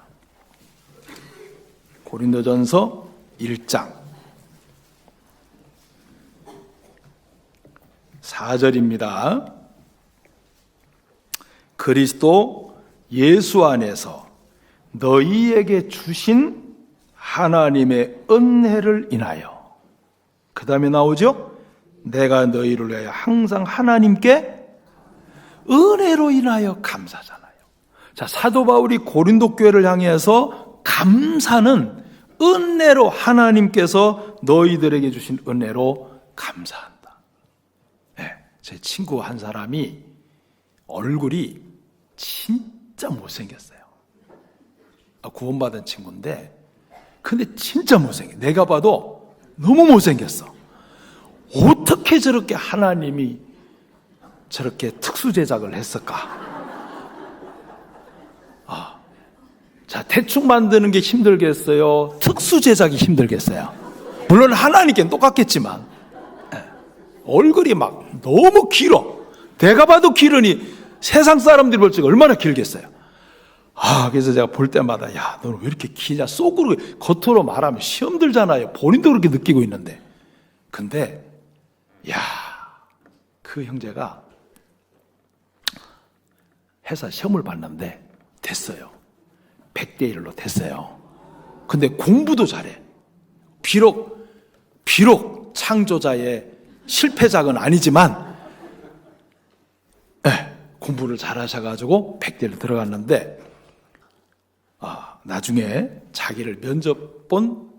고린도전서 1장 4절입니다. 그리스도 예수 안에서 너희에게 주신 하나님의 은혜를 인하여. 그 다음에 나오죠? 내가 너희를 위하여 항상 하나님께 은혜로 인하여 감사하잖아요. 자, 사도 바울이 고린도 교회를 향해서 감사는 은혜로, 하나님께서 너희들에게 주신 은혜로 감사한다. 네, 제 친구 한 사람이 얼굴이 진짜 못생겼어요. 구원받은 친구인데, 근데 진짜 못생겨. 내가 봐도 너무 못생겼어. 어떻게 저렇게 하나님이 저렇게 특수 제작을 했을까? 자, 대충 만드는 게 힘들겠어요? 특수 제작이 힘들겠어요? 물론 하나님께는 똑같겠지만, 얼굴이 막 너무 길어. 내가 봐도 길으니 세상 사람들이 볼 적 얼마나 길겠어요? 그래서 제가 볼 때마다, 야, 너는 왜 이렇게 기냐? 속으로, 겉으로 말하면 시험 들잖아요. 본인도 그렇게 느끼고 있는데. 근데, 야, 그 형제가 회사 시험을 봤는데 됐어요. 100대 1로 됐어요. 근데 공부도 잘해. 비록 창조자의 실패작은 아니지만, 공부를 잘하셔가지고 100대 1로 들어갔는데, 나중에 자기를 면접 본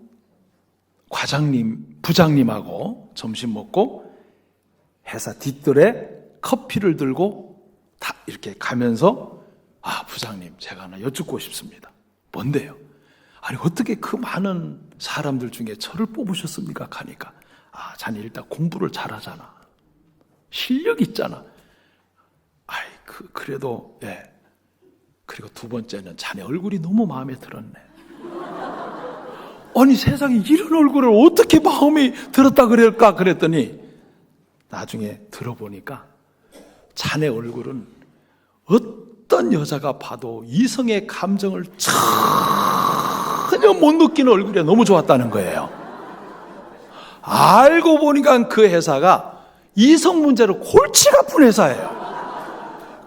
과장님, 부장님하고 점심 먹고 회사 뒷뜰에 커피를 들고 다 이렇게 가면서, 부장님, 제가 하나 여쭙고 싶습니다. 뭔데요? 아니, 어떻게 그 많은 사람들 중에 저를 뽑으셨습니까? 하니까, 자네 일단 공부를 잘하잖아. 실력 있잖아. 그래도, 예. 그리고 두 번째는 자네 얼굴이 너무 마음에 들었네. 아니, 세상에 이런 얼굴을 어떻게 마음에 들었다 그럴까? 그랬더니 나중에 들어보니까 자네 얼굴은 어떤 여자가 봐도 이성의 감정을 전혀 못 느끼는 얼굴이 너무 좋았다는 거예요. 알고 보니까 그 회사가 이성 문제로 골치가 아픈 회사예요.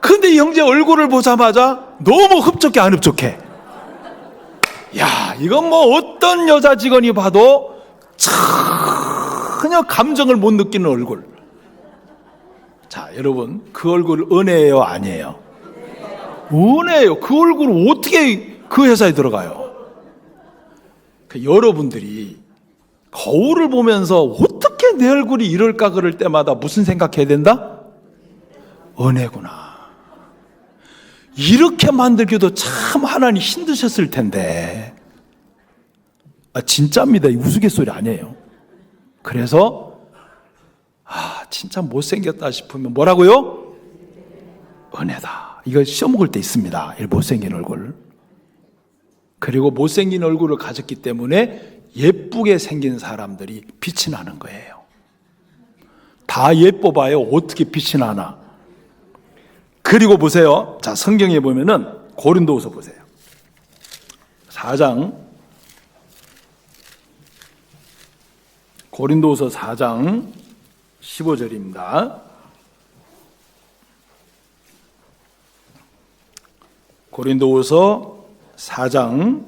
근데 이 형제 얼굴을 보자마자 너무 흡족해, 안 흡족해? 야, 이건 뭐 어떤 여자 직원이 봐도 전혀 감정을 못 느끼는 얼굴. 자, 여러분, 그 얼굴 은혜예요, 아니에요? 은혜예요. 그 얼굴을 어떻게 그 회사에 들어가요? 여러분들이 거울을 보면서 어떻게 내 얼굴이 이럴까 그럴 때마다 무슨 생각해야 된다? 은혜구나. 이렇게 만들기도 참 하나님 힘드셨을 텐데. 진짜입니다. 이 우스갯소리 아니에요. 그래서 진짜 못생겼다 싶으면 뭐라고요? 은혜다. 이거 시험 먹을 때 있습니다. 이 못생긴 얼굴. 그리고 못생긴 얼굴을 가졌기 때문에 예쁘게 생긴 사람들이 빛이 나는 거예요. 다 예뻐 봐요. 어떻게 빛이 나나? 그리고 보세요. 자, 성경에 보면은 고린도후서 보세요. 4장, 고린도후서 4장 15절입니다. 고린도후서 4장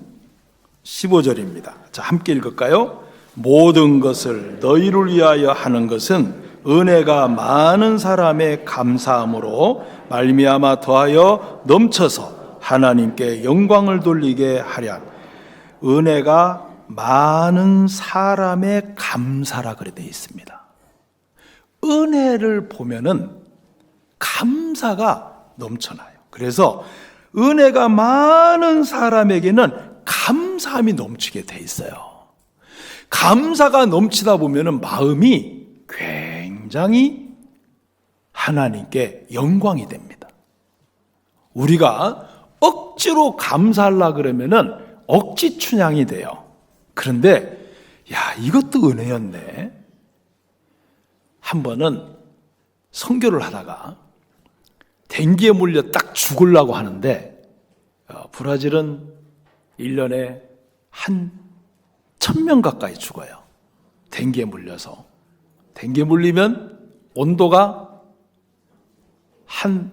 15절입니다. 자, 함께 읽을까요? 모든 것을 너희를 위하여 하는 것은 은혜가 많은 사람의 감사함으로 말미암아 더하여 넘쳐서 하나님께 영광을 돌리게 하랴. 은혜가 많은 사람의 감사라 그래 되어 있습니다. 은혜를 보면은 감사가 넘쳐나요. 그래서 은혜가 많은 사람에게는 감사함이 넘치게 돼 있어요. 감사가 넘치다 보면은 마음이 굉장히 하나님께 영광이 됩니다. 우리가 억지로 감사하려고 그러면은 억지 춘향이 돼요. 그런데 야, 이것도 은혜였네. 한 번은 선교를 하다가 댕기에 물려 딱 죽으려고 하는데 브라질은 1년에 한 1000명 가까이 죽어요. 댕기에 물려서. 댕기에 물리면 온도가 한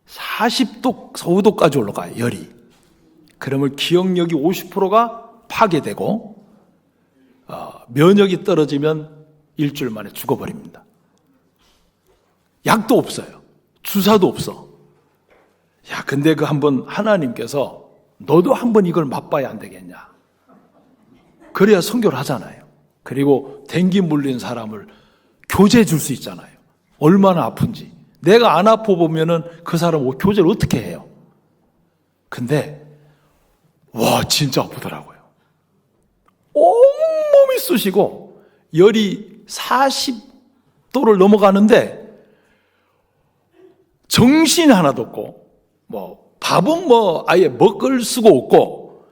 40도, 45도까지 올라가요. 열이. 그러면 기억력이 50%가 파괴되고 면역이 떨어지면 일주일 만에 죽어버립니다. 약도 없어요. 주사도 없어. 야, 근데 그 한번 하나님께서 너도 한번 이걸 맛봐야 안 되겠냐. 그래야 선교를 하잖아요. 그리고 댕기 물린 사람을 교제해 줄 수 있잖아요. 얼마나 아픈지. 내가 안 아파 보면은 그 사람 교제를 어떻게 해요? 근데 와, 진짜 아프더라고요. 온몸이 쑤시고 열이 40도를 넘어가는데 정신이 하나도 없고 밥은 아예 먹을 수가 없고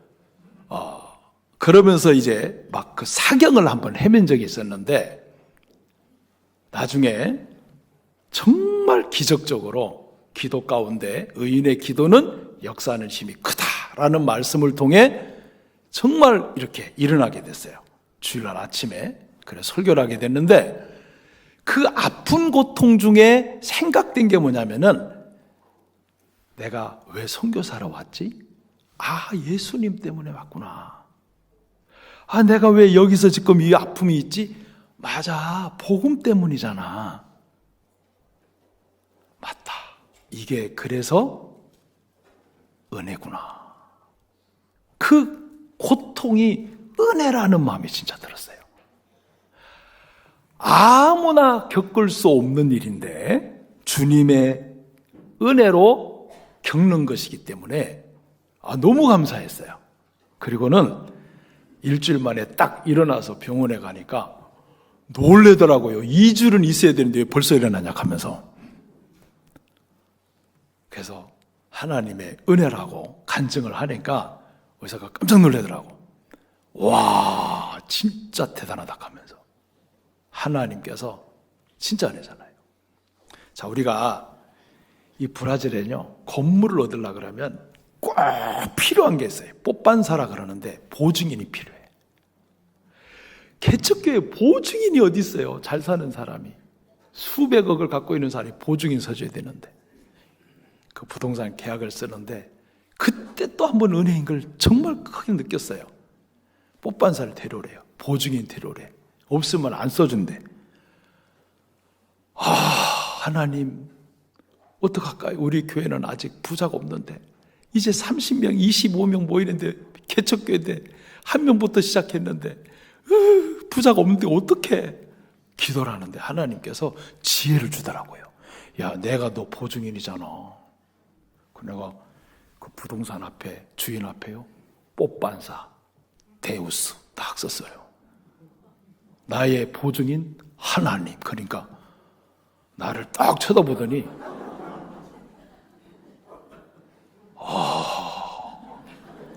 그러면서 이제 막 그 사경을 한번 헤맨 적이 있었는데 나중에 정말 기적적으로 기도 가운데 의인의 기도는 역사하는 힘이 크다라는 말씀을 통해 정말 이렇게 일어나게 됐어요. 주일날 아침에 그래서 설교를 하게 됐는데 그 아픈 고통 중에 생각된 게 뭐냐면은 내가 왜 선교사로 왔지? 예수님 때문에 왔구나. 내가 왜 여기서 지금 이 아픔이 있지? 맞아, 복음 때문이잖아. 맞다. 이게 그래서 은혜구나. 그 고통이 은혜라는 마음이 진짜 들었어요. 아무나 겪을 수 없는 일인데 주님의 은혜로 겪는 것이기 때문에 너무 감사했어요. 그리고는 일주일 만에 딱 일어나서 병원에 가니까 놀래더라고요. 2주는 있어야 되는데 왜 벌써 일어나냐 하면서. 그래서 하나님의 은혜라고 간증을 하니까 의사가 깜짝 놀라더라고. 와, 진짜 대단하다 하면서. 하나님께서 진짜 은혜잖아요. 자, 우리가 이 브라질에는요, 건물을 얻으려고 그러면 꼭 필요한 게 있어요. 뽀빤사라 그러는데 보증인이 필요해. 개척교회 보증인이 어디 있어요? 잘 사는 사람이. 수백억을 갖고 있는 사람이 보증인 서줘야 되는데. 그 부동산 계약을 쓰는데 그때 또 한 번 은혜인 걸 정말 크게 느꼈어요. 뽀빤사를 데려오래요. 보증인 데려오래. 없으면 안 써준대. 하나님 어떡할까요? 우리 교회는 아직 부자가 없는데 이제 30명, 25명 모이는데 개척교회인데 한 명부터 시작했는데 부자가 없는데 어떡해? 기도를 하는데 하나님께서 지혜를 주더라고요. 야, 내가 너 보증인이잖아. 내가 그 부동산 앞에 주인 앞에요 뽀빤사 데우스 딱 썼어요. 나의 보증인 하나님. 그러니까 나를 딱 쳐다보더니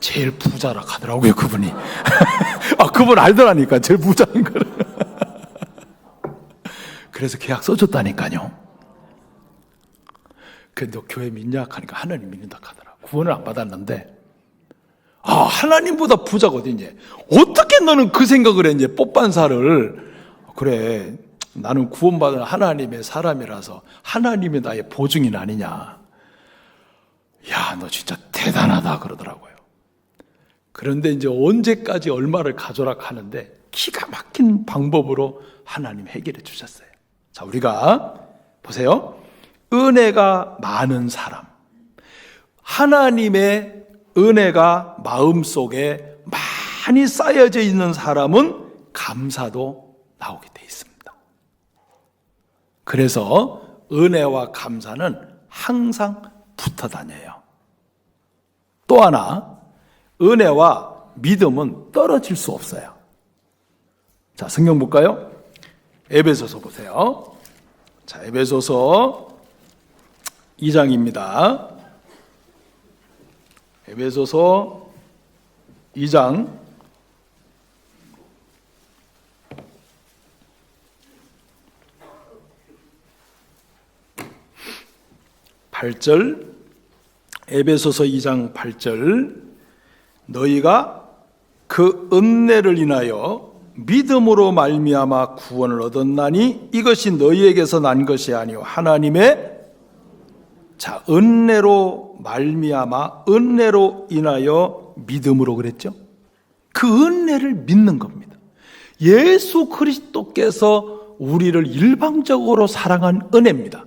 제일 부자라 하더라고요, 그분이. 그분 알더라니까, 제일 부자인 걸. 그래서 계약 써줬다니까요. 근데 너 교회 믿냐? 하니까 하나님 믿는다 하더라. 구원을 안 받았는데, 하나님보다 부자가 어딨냐? 어떻게 너는 그 생각을 했냐? 뽀빤사를. 그래, 나는 구원받은 하나님의 사람이라서 하나님이 나의 보증인 아니냐. 야, 너 진짜 대단하다 그러더라고요. 그런데 이제 언제까지 얼마를 가져라 하는데 기가 막힌 방법으로 하나님 해결해 주셨어요. 자, 우리가 보세요. 은혜가 많은 사람, 하나님의 은혜가 마음속에 많이 쌓여져 있는 사람은 감사도 나오게 돼 있습니다. 그래서 은혜와 감사는 항상 붙어 다녀요. 또 하나, 은혜와 믿음은 떨어질 수 없어요. 자, 성경 볼까요? 에베소서 보세요. 자, 에베소서 2장입니다. 에베소서 2장 8절, 에베소서 2장 8절, 너희가 그 은혜를 인하여 믿음으로 말미암아 구원을 얻었나니 이것이 너희에게서 난 것이 아니요 하나님의 은혜로 말미암아, 은혜로 인하여 믿음으로 그랬죠. 그 은혜를 믿는 겁니다. 예수 그리스도께서 우리를 일방적으로 사랑한 은혜입니다.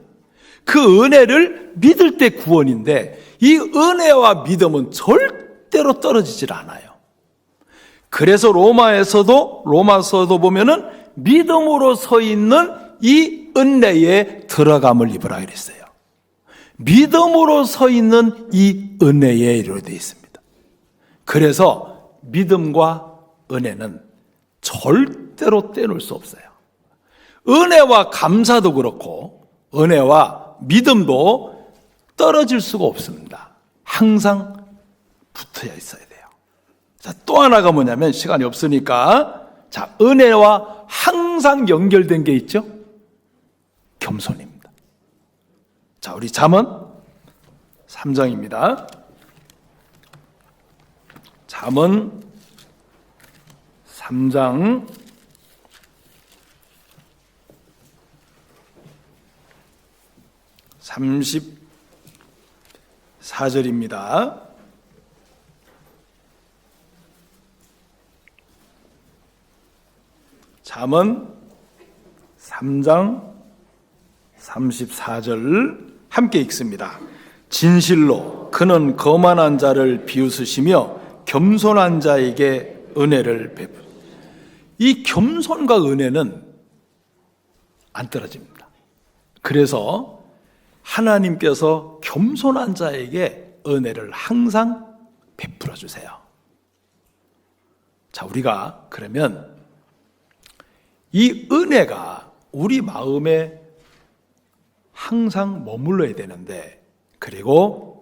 그 은혜를 믿을 때 구원인데 이 은혜와 믿음은 절대로 떨어지질 않아요. 그래서 로마서도 보면은 믿음으로 서 있는 이 은혜에 들어감을 입으라 그랬어요. 믿음으로 서 있는 이 은혜에 이르게 되어 있습니다. 그래서 믿음과 은혜는 절대로 떼놓을 수 없어요. 은혜와 감사도 그렇고 은혜와 믿음도 떨어질 수가 없습니다. 항상 붙어 있어야 돼요. 자, 또 하나가 뭐냐면 시간이 없으니까 자, 은혜와 항상 연결된 게 있죠? 겸손입니다. 자, 우리 잠언 3장입니다. 잠언 3장 34절입니다. 잠언 3장 34절 함께 읽습니다. 진실로 그는 거만한 자를 비웃으시며 겸손한 자에게 은혜를 베푸. 이 겸손과 은혜는 안 떨어집니다. 그래서 하나님께서 겸손한 자에게 은혜를 항상 베풀어 주세요. 자, 우리가 그러면 이 은혜가 우리 마음에 항상 머물러야 되는데, 그리고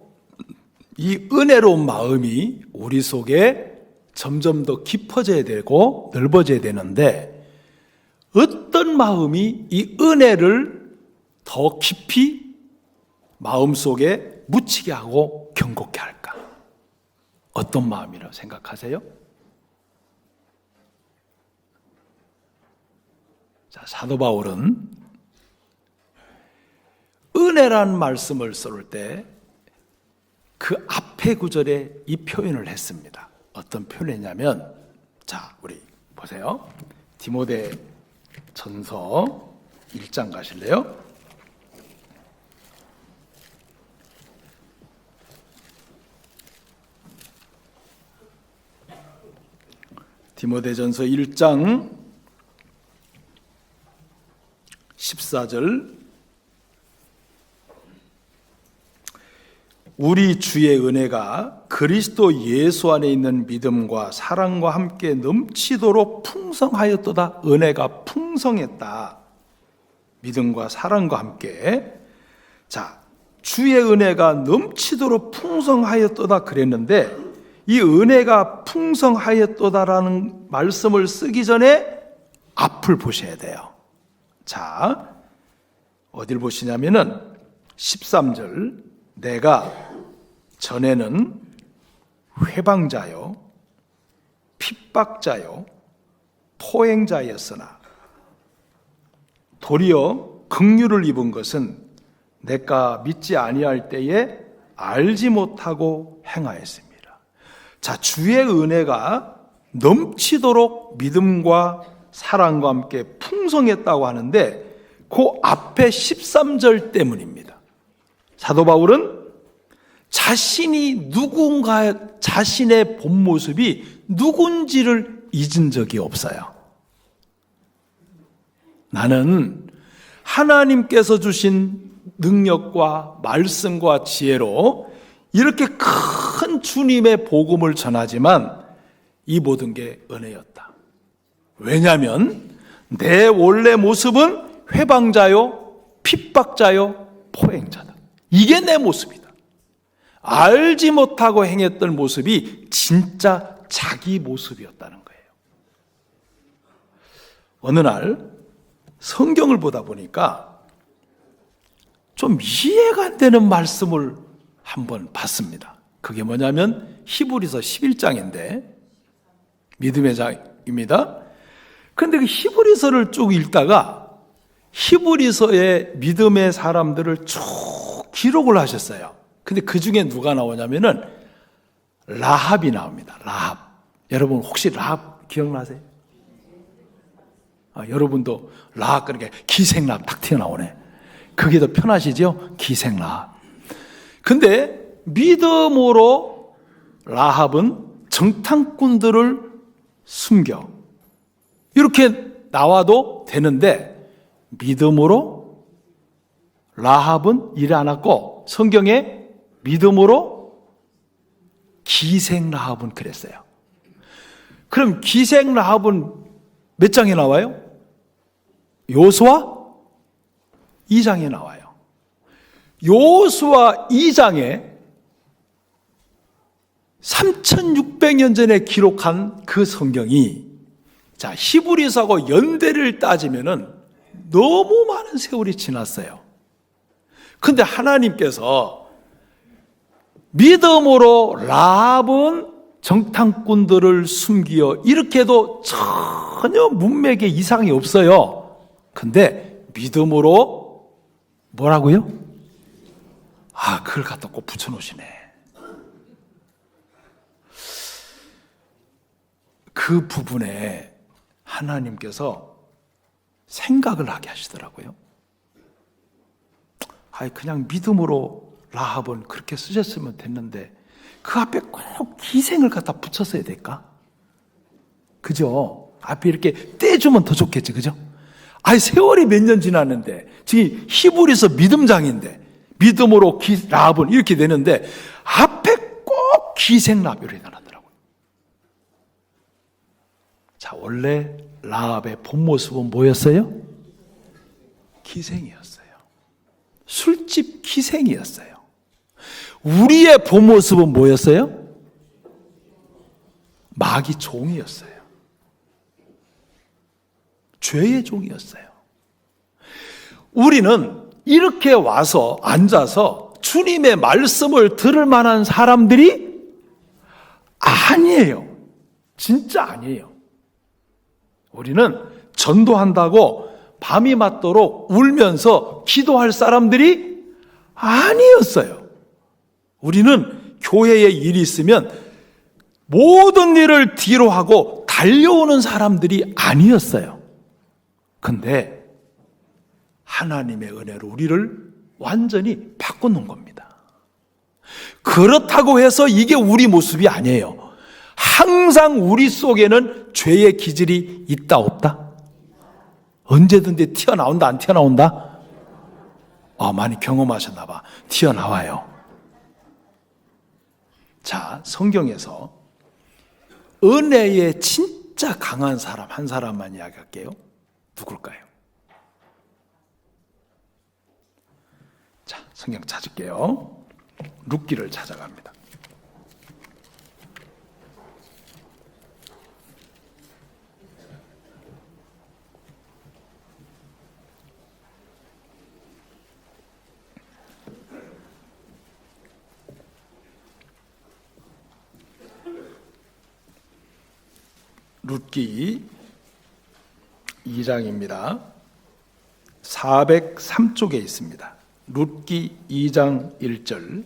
이 은혜로운 마음이 우리 속에 점점 더 깊어져야 되고 넓어져야 되는데, 어떤 마음이 이 은혜를 더 깊이 마음속에 묻히게 하고 견고케 할까? 어떤 마음이라고 생각하세요? 자, 사도 바울은 은혜란 말씀을 쓸 때 그 앞에 구절에 이 표현을 했습니다. 어떤 표현이냐면, 자, 우리 보세요. 디모데 전서 1장 가실래요? 디모데전서 1장 14절, 우리 주의 은혜가 그리스도 예수 안에 있는 믿음과 사랑과 함께 넘치도록 풍성하였도다. 은혜가 풍성했다. 믿음과 사랑과 함께. 자, 주의 은혜가 넘치도록 풍성하였도다 그랬는데, 이 은혜가 풍성하였도다라는 말씀을 쓰기 전에 앞을 보셔야 돼요. 자, 어딜 보시냐면은 13절, 내가 전에는 회방자요 핍박자요 포행자였으나 도리어 긍휼을 입은 것은 내가 믿지 아니할 때에 알지 못하고 행하였습니다. 자, 주의 은혜가 넘치도록 믿음과 사랑과 함께 풍성했다고 하는데 그 앞에 13절 때문입니다. 사도 바울은 자신이 자신의 본 모습이 누군지를 잊은 적이 없어요. 나는 하나님께서 주신 능력과 말씀과 지혜로 이렇게 큰 주님의 복음을 전하지만 이 모든 게 은혜였다. 왜냐하면 내 원래 모습은 회방자요, 핍박자요, 포행자다. 이게 내 모습이다. 알지 못하고 행했던 모습이 진짜 자기 모습이었다는 거예요. 어느 날 성경을 보다 보니까 좀 이해가 안 되는 말씀을 한번 봤습니다. 그게 뭐냐면 히브리서 11장인데 믿음의 장입니다. 그런데 그 히브리서를 쭉 읽다가 히브리서의 믿음의 사람들을 쭉 기록을 하셨어요. 근데 그 중에 누가 나오냐면은 라합이 나옵니다. 라합. 여러분 혹시 라합 기억나세요? 여러분도 라합 그러니까 기생라합 딱 튀어나오네. 그게 더 편하시죠? 기생라합. 근데 믿음으로 라합은 정탐꾼들을 숨겨. 이렇게 나와도 되는데 믿음으로 라합은 일 안 했고 성경에 믿음으로 기생라합은 그랬어요. 그럼 기생라합은 몇 장에 나와요? 여호수아 2장에 나와요. 여호수아 2장에 3600년 전에 기록한 그 성경이 자, 히브리서하고 연대를 따지면은 너무 많은 세월이 지났어요. 근데 하나님께서 믿음으로 라합은 정탐꾼들을 숨기어 이렇게도 전혀 문맥에 이상이 없어요. 근데 믿음으로 뭐라고요? 그걸 갖다 꼭 붙여놓으시네. 그 부분에 하나님께서 생각을 하게 하시더라고요. 그냥 믿음으로 라합은 그렇게 쓰셨으면 됐는데 그 앞에 꼭 기생을 갖다 붙였어야 될까? 그죠? 앞에 이렇게 떼주면 더 좋겠지, 그죠? 세월이 몇 년 지났는데 지금 히브리서 믿음장인데 믿음으로 라합은 이렇게 되는데 앞에 꼭 기생 라합이 이렇게 나타나더라고요. 자, 원래 라합의 본 모습은 뭐였어요? 기생이었어요. 술집 기생이었어요. 우리의 본 모습은 뭐였어요? 마귀 종이었어요. 죄의 종이었어요. 우리는 이렇게 와서 앉아서 주님의 말씀을 들을 만한 사람들이 아니에요. 진짜 아니에요. 우리는 전도한다고 밤이 맞도록 울면서 기도할 사람들이 아니었어요. 우리는 교회에 일이 있으면 모든 일을 뒤로 하고 달려오는 사람들이 아니었어요. 근데 하나님의 은혜로 우리를 완전히 바꿔놓은 겁니다. 그렇다고 해서 이게 우리 모습이 아니에요. 항상 우리 속에는 죄의 기질이 있다 없다? 언제든지 튀어나온다 안 튀어나온다? 많이 경험하셨나 봐. 튀어나와요. 자, 성경에서 은혜에 진짜 강한 사람 한 사람만 이야기할게요. 누굴까요? 자, 성경 찾을게요. 룻기를 찾아갑니다. 룻기 2장입니다. 403쪽에 있습니다. 룻기 2장 1절.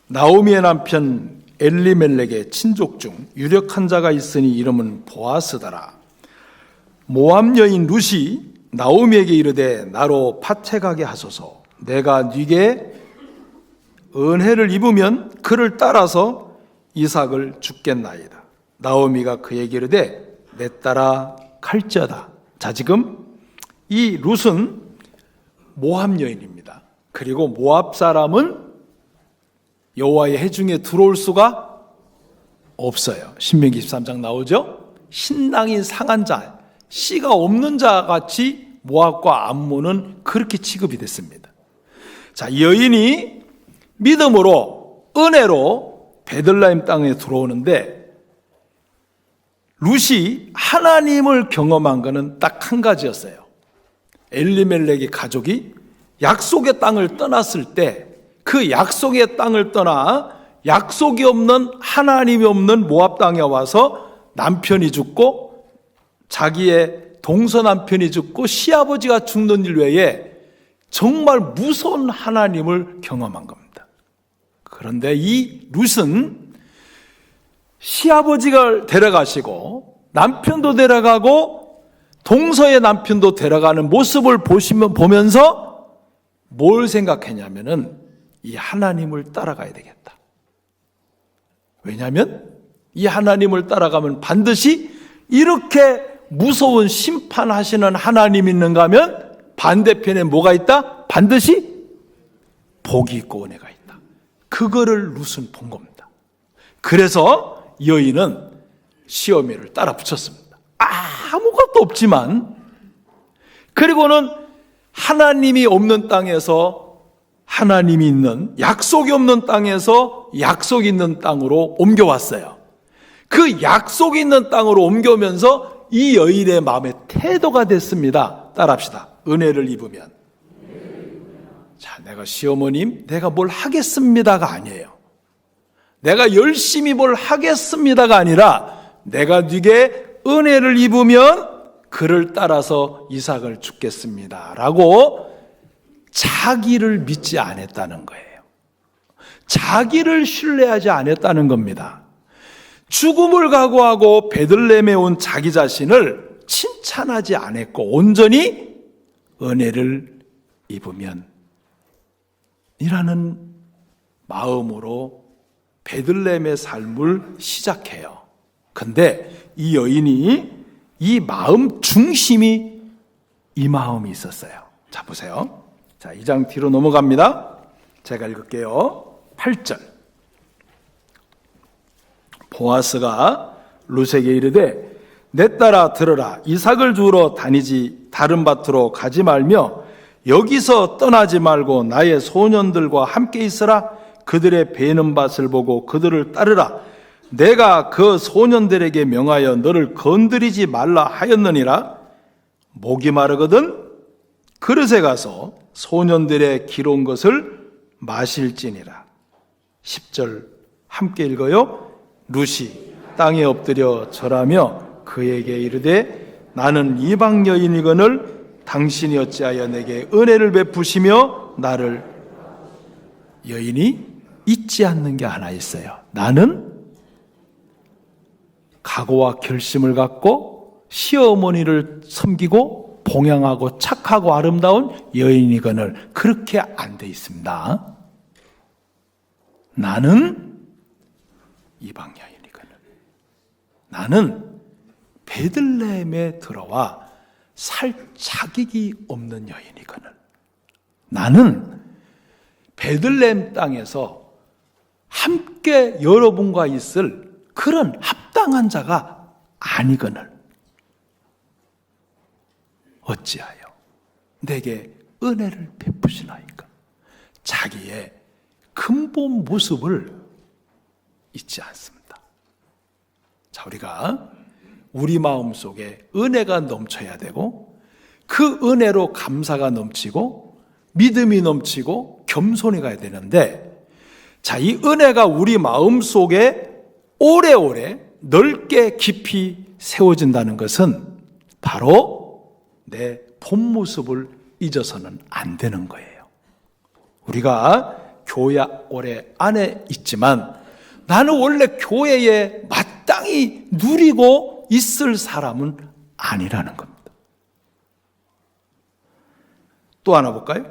나오미의 남편 엘리멜렉의 친족 중 유력한 자가 있으니 이름은 보아스더라. 모압 여인 룻이 나오미에게 이르되 나로 파책하게 하소서. 내가 네게 은혜를 입으면 그를 따라서 이삭을 죽겠나이다. 나오미가 그에게 이르되 내 따라 갈지어다. 자, 지금 이 룻은 모압 여인입니다. 그리고 모압 사람은 여호와의 회중에 들어올 수가 없어요. 신명기 23장 나오죠? 신랑이 상한 자, 씨가 없는 자 같이 모압과 암몬은 그렇게 취급이 됐습니다. 자, 여인이 믿음으로 은혜로 베들레헴 땅에 들어오는데 룻이 하나님을 경험한 것은 딱 한 가지였어요. 엘리멜렉의 가족이 약속의 땅을 떠났을 때 그 약속의 땅을 떠나 약속이 없는 하나님이 없는 모압 땅에 와서 남편이 죽고 자기의 동서 남편이 죽고 시아버지가 죽는 일 외에 정말 무서운 하나님을 경험한 겁니다. 그런데 이 룻은 시아버지가 데려가시고 남편도 데려가고 동서의 남편도 데려가는 모습을 보면서 뭘 생각했냐면은 이 하나님을 따라가야 되겠다. 왜냐하면 이 하나님을 따라가면 반드시 이렇게 무서운 심판하시는 하나님이 있는가 하면 반대편에 뭐가 있다? 반드시 복이 있고 은혜가 있다. 그거를 룻은 본 겁니다. 그래서 여인은 시어미를 따라 붙였습니다. 아무것도 없지만, 그리고는 하나님이 없는 땅에서 하나님이 있는, 약속이 없는 땅에서 약속이 있는 땅으로 옮겨왔어요. 그 약속이 있는 땅으로 옮겨오면서 이 여인의 마음의 태도가 됐습니다. 따라합시다. 은혜를 입으면. 자, 내가 시어머님, 내가 뭘 하겠습니다가 아니에요. 내가 열심히 뭘 하겠습니다가 아니라 내가 네게 은혜를 입으면 그를 따라서 이삭을 죽겠습니다 라고 자기를 믿지 않았다는 거예요. 자기를 신뢰하지 않았다는 겁니다. 죽음을 각오하고 베들레헴에 온 자기 자신을 칭찬하지 않았고 온전히 은혜를 입으면 이라는 마음으로 베들레헴의 삶을 시작해요. 근데 이 여인이 이 마음 중심이 이 마음이 있었어요. 자, 보세요. 자, 2장 뒤로 넘어갑니다. 제가 읽을게요. 8절. 보아스가 룻에게 이르되 내 딸아 들으라. 이삭을 주우러 다니지 다른 밭으로 가지 말며 여기서 떠나지 말고 나의 소년들과 함께 있으라. 그들의 베는 밭을 보고 그들을 따르라. 내가 그 소년들에게 명하여 너를 건드리지 말라 하였느니라. 목이 마르거든 그릇에 가서 소년들의 기로운 것을 마실지니라. 10절 함께 읽어요. 룻이 땅에 엎드려 절하며 그에게 이르되 나는 이방 여인이거늘 당신이 어찌하여 내게 은혜를 베푸시며 나를. 여인이 잊지 않는 게 하나 있어요. 나는 각오와 결심을 갖고 시어머니를 섬기고 봉양하고 착하고 아름다운 여인이거늘 그렇게 안 돼 있습니다. 나는 이방 여인이거늘 나는 베들레헴에 들어와 살 자격이 없는 여인이거늘 나는 베들레헴 땅에서 함께 여러분과 있을 그런 합당한 자가 아니거늘 어찌하여 내게 은혜를 베푸시나이까. 자기의 근본 모습을 잊지 않습니다. 자, 우리가 우리 마음속에 은혜가 넘쳐야 되고 그 은혜로 감사가 넘치고 믿음이 넘치고 겸손히 가야 되는데, 자, 이 은혜가 우리 마음속에 오래오래 넓게 깊이 세워진다는 것은 바로 내 본 모습을 잊어서는 안 되는 거예요. 우리가 교회 오래 안에 있지만 나는 원래 교회에 마땅히 누리고 있을 사람은 아니라는 겁니다. 또 하나 볼까요?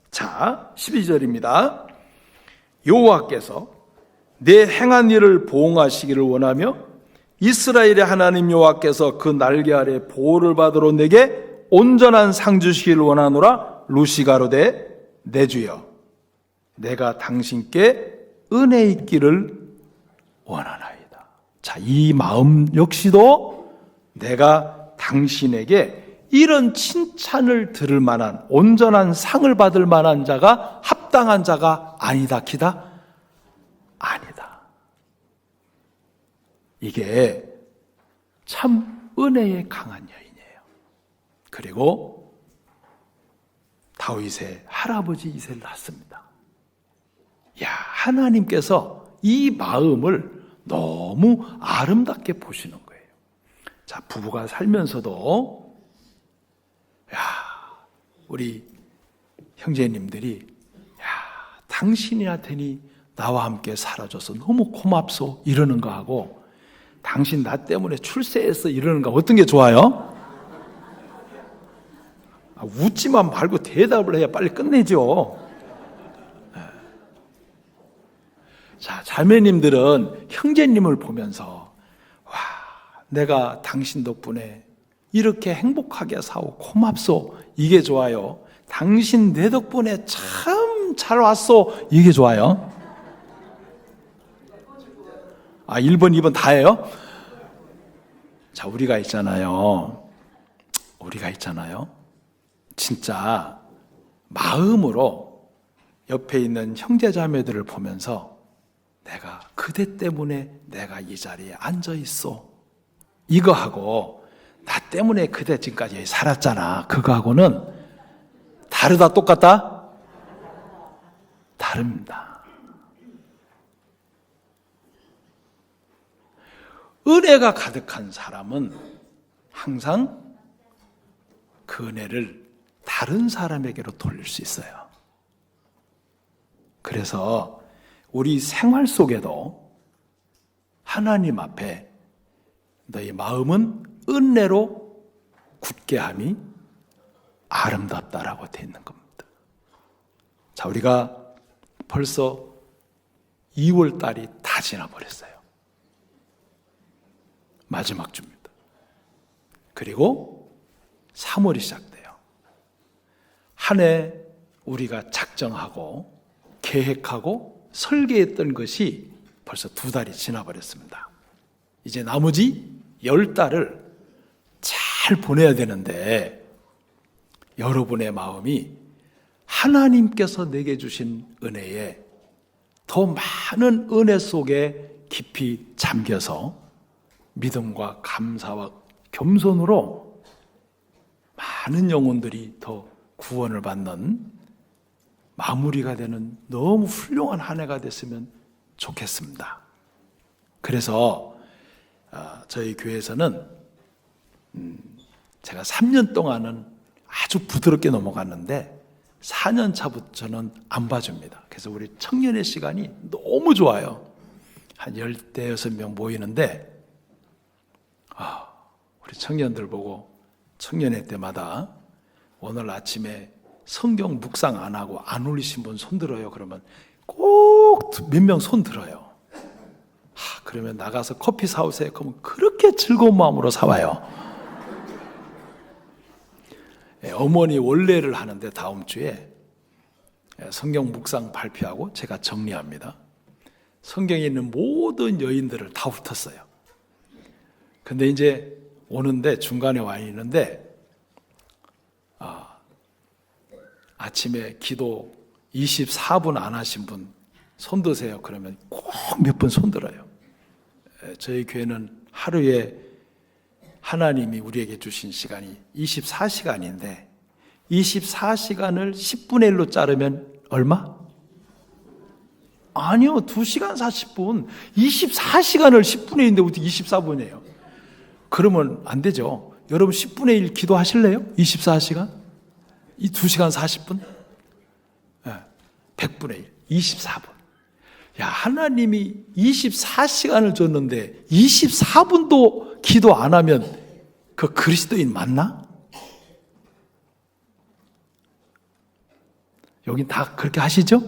자, 12절입니다. 여호와께서 내 행한 일을 보응하시기를 원하며 이스라엘의 하나님 여호와께서 그 날개 아래 보호를 받으러 내게 온전한 상 주시기를 원하노라. 룻이 가로되 내 주여 내가 당신께 은혜 있기를 원하나이다. 자, 이 마음 역시도 내가 당신에게 이런 칭찬을 들을 만한 온전한 상을 받을 만한 자가 합당한 자가 아니다 키다? 아니다. 이게 참 은혜에 강한 여인이에요. 그리고 다윗의 할아버지 이새를 낳습니다. 야, 하나님께서 이 마음을 너무 아름답게 보시는 거예요. 자, 부부가 살면서도 야, 우리 형제님들이 야, 당신이나 되니 나와 함께 살아줘서 너무 고맙소 이러는 거하고 당신 나 때문에 출세했어 이러는 거 어떤 게 좋아요? 웃지만 말고 대답을 해야 빨리 끝내죠. 자, 자매님들은 형제님을 보면서 와, 내가 당신 덕분에 이렇게 행복하게 사고 고맙소 이게 좋아요? 당신 내 덕분에 참 잘 왔소 이게 좋아요? 1번, 2번 다예요? 자, 우리가 있잖아요. 진짜 마음으로 옆에 있는 형제자매들을 보면서 내가 그대 때문에 내가 이 자리에 앉아 있어. 이거하고 나 때문에 그대 지금까지 살았잖아. 그거하고는 다르다 똑같다? 다릅니다. 은혜가 가득한 사람은 항상 그 은혜를 다른 사람에게로 돌릴 수 있어요. 그래서 우리 생활 속에도 하나님 앞에 너희 마음은 은혜로 굳게 함이 아름답다라고 되어 있는 겁니다. 자, 우리가 벌써 2월 달이 다 지나버렸어요. 마지막 주입니다. 그리고 3월이 시작돼요. 한 해 우리가 작정하고 계획하고 설계했던 것이 벌써 2달이 지나버렸습니다. 이제 나머지 10달을 잘 보내야 되는데 여러분의 마음이 하나님께서 내게 주신 은혜에 더 많은 은혜 속에 깊이 잠겨서 믿음과 감사와 겸손으로 많은 영혼들이 더 구원을 받는 마무리가 되는 너무 훌륭한 한 해가 됐으면 좋겠습니다. 그래서 저희 교회에서는 제가 3년 동안은 아주 부드럽게 넘어갔는데 4년 차부터는 안 봐줍니다. 그래서 우리 청년의 시간이 너무 좋아요. 한 10대여섯 모이는데 우리 청년들 보고 청년회 때마다 오늘 아침에 성경 묵상 안 하고 안 올리신 분 손 들어요. 그러면 꼭 몇 명 손 들어요. 그러면 나가서 커피 사오세요. 그러면 그렇게 즐거운 마음으로 사와요. 어머니 원래를 하는데 다음 주에 성경 묵상 발표하고 제가 정리합니다. 성경에 있는 모든 여인들을 다 훑었어요. 근데 이제 오는데 중간에 와 있는데 아침에 기도 24분 안 하신 분 손 드세요. 그러면 꼭 몇 분 손 들어요. 저희 교회는 하루에 하나님이 우리에게 주신 시간이 24시간인데 24시간을 10분의 1로 자르면 얼마? 아니요. 2시간 40분. 24시간을 10분의 1인데 어떻게 24분이에요? 그러면 안 되죠. 여러분 10분의 1 기도하실래요? 24시간? 이 2시간 40분? 100분의 1, 24분. 야, 하나님이 24시간을 줬는데 24분도 기도 안 하면 그 그리스도인 맞나? 여긴 다 그렇게 하시죠?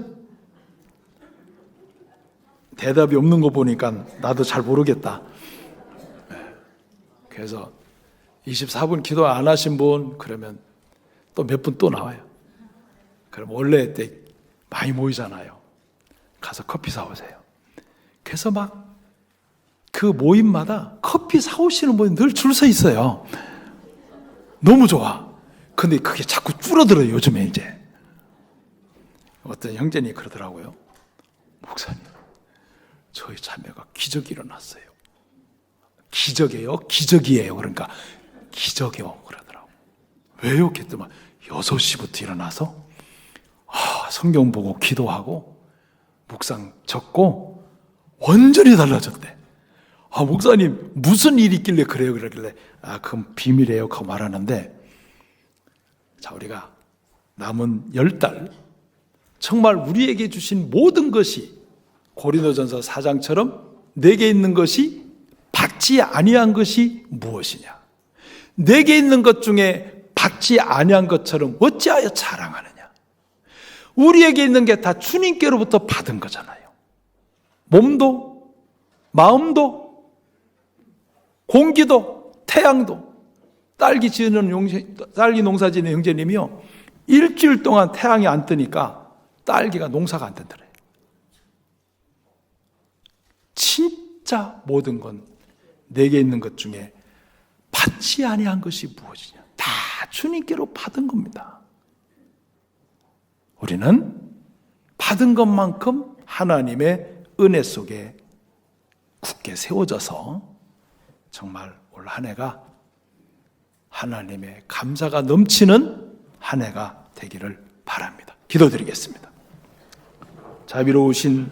대답이 없는 거 보니까 나도 잘 모르겠다. 그래서 24분 기도 안 하신 분 그러면 또 몇 분 또 나와요. 그럼 원래 때 많이 모이잖아요. 가서 커피 사오세요. 그래서 막 그 모임마다 커피 사오시는 분이 늘 줄 서 있어요. 너무 좋아. 근데 그게 자꾸 줄어들어요. 요즘에 이제. 어떤 형제님이 그러더라고요. 목사님, 저희 자매가 기적이 일어났어요. 기적이에요? 기적이에요. 그러니까 기적이요. 그러더라고요. 왜요? 그랬더니 6시부터 일어나서 성경 보고 기도하고 묵상 적고 완전히 달라졌대. 목사님 무슨 일이 있길래 그래요? 그러길래 그건 비밀이에요. 그거 말하는데 자, 우리가 남은 10달 정말 우리에게 주신 모든 것이 고린도전서 4장처럼 내게 있는 것이 받지 아니한 것이 무엇이냐? 내게 있는 것 중에 받지 아니한 것처럼 어찌하여 자랑하느냐? 우리에게 있는 게 다 주님께로부터 받은 거잖아요. 몸도, 마음도, 공기도, 태양도. 딸기 농사 지는 형제님이요, 일주일 동안 태양이 안 뜨니까 딸기가 농사가 안 된다래요. 진짜 모든 건 내게 있는 것 중에 받지 아니한 것이 무엇이냐? 다 주님께로 받은 겁니다. 우리는 받은 것만큼 하나님의 은혜 속에 굳게 세워져서 정말 올 한 해가 하나님의 감사가 넘치는 한 해가 되기를 바랍니다. 기도드리겠습니다. 자비로우신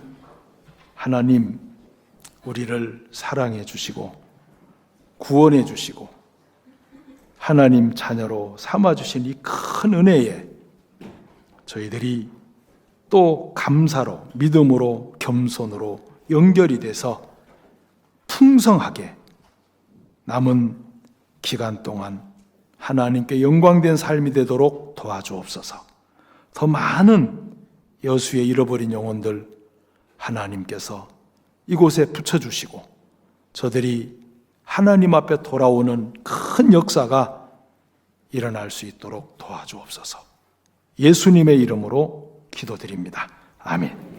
하나님, 우리를 사랑해 주시고 구원해 주시고 하나님 자녀로 삼아 주신 이 큰 은혜에 저희들이 또 감사로, 믿음으로, 겸손으로 연결이 돼서 풍성하게 남은 기간 동안 하나님께 영광된 삶이 되도록 도와주옵소서. 더 많은 여수의 잃어버린 영혼들 하나님께서 이곳에 붙여주시고 저들이 하나님 앞에 돌아오는 큰 역사가 일어날 수 있도록 도와주옵소서. 예수님의 이름으로 기도드립니다. 아멘.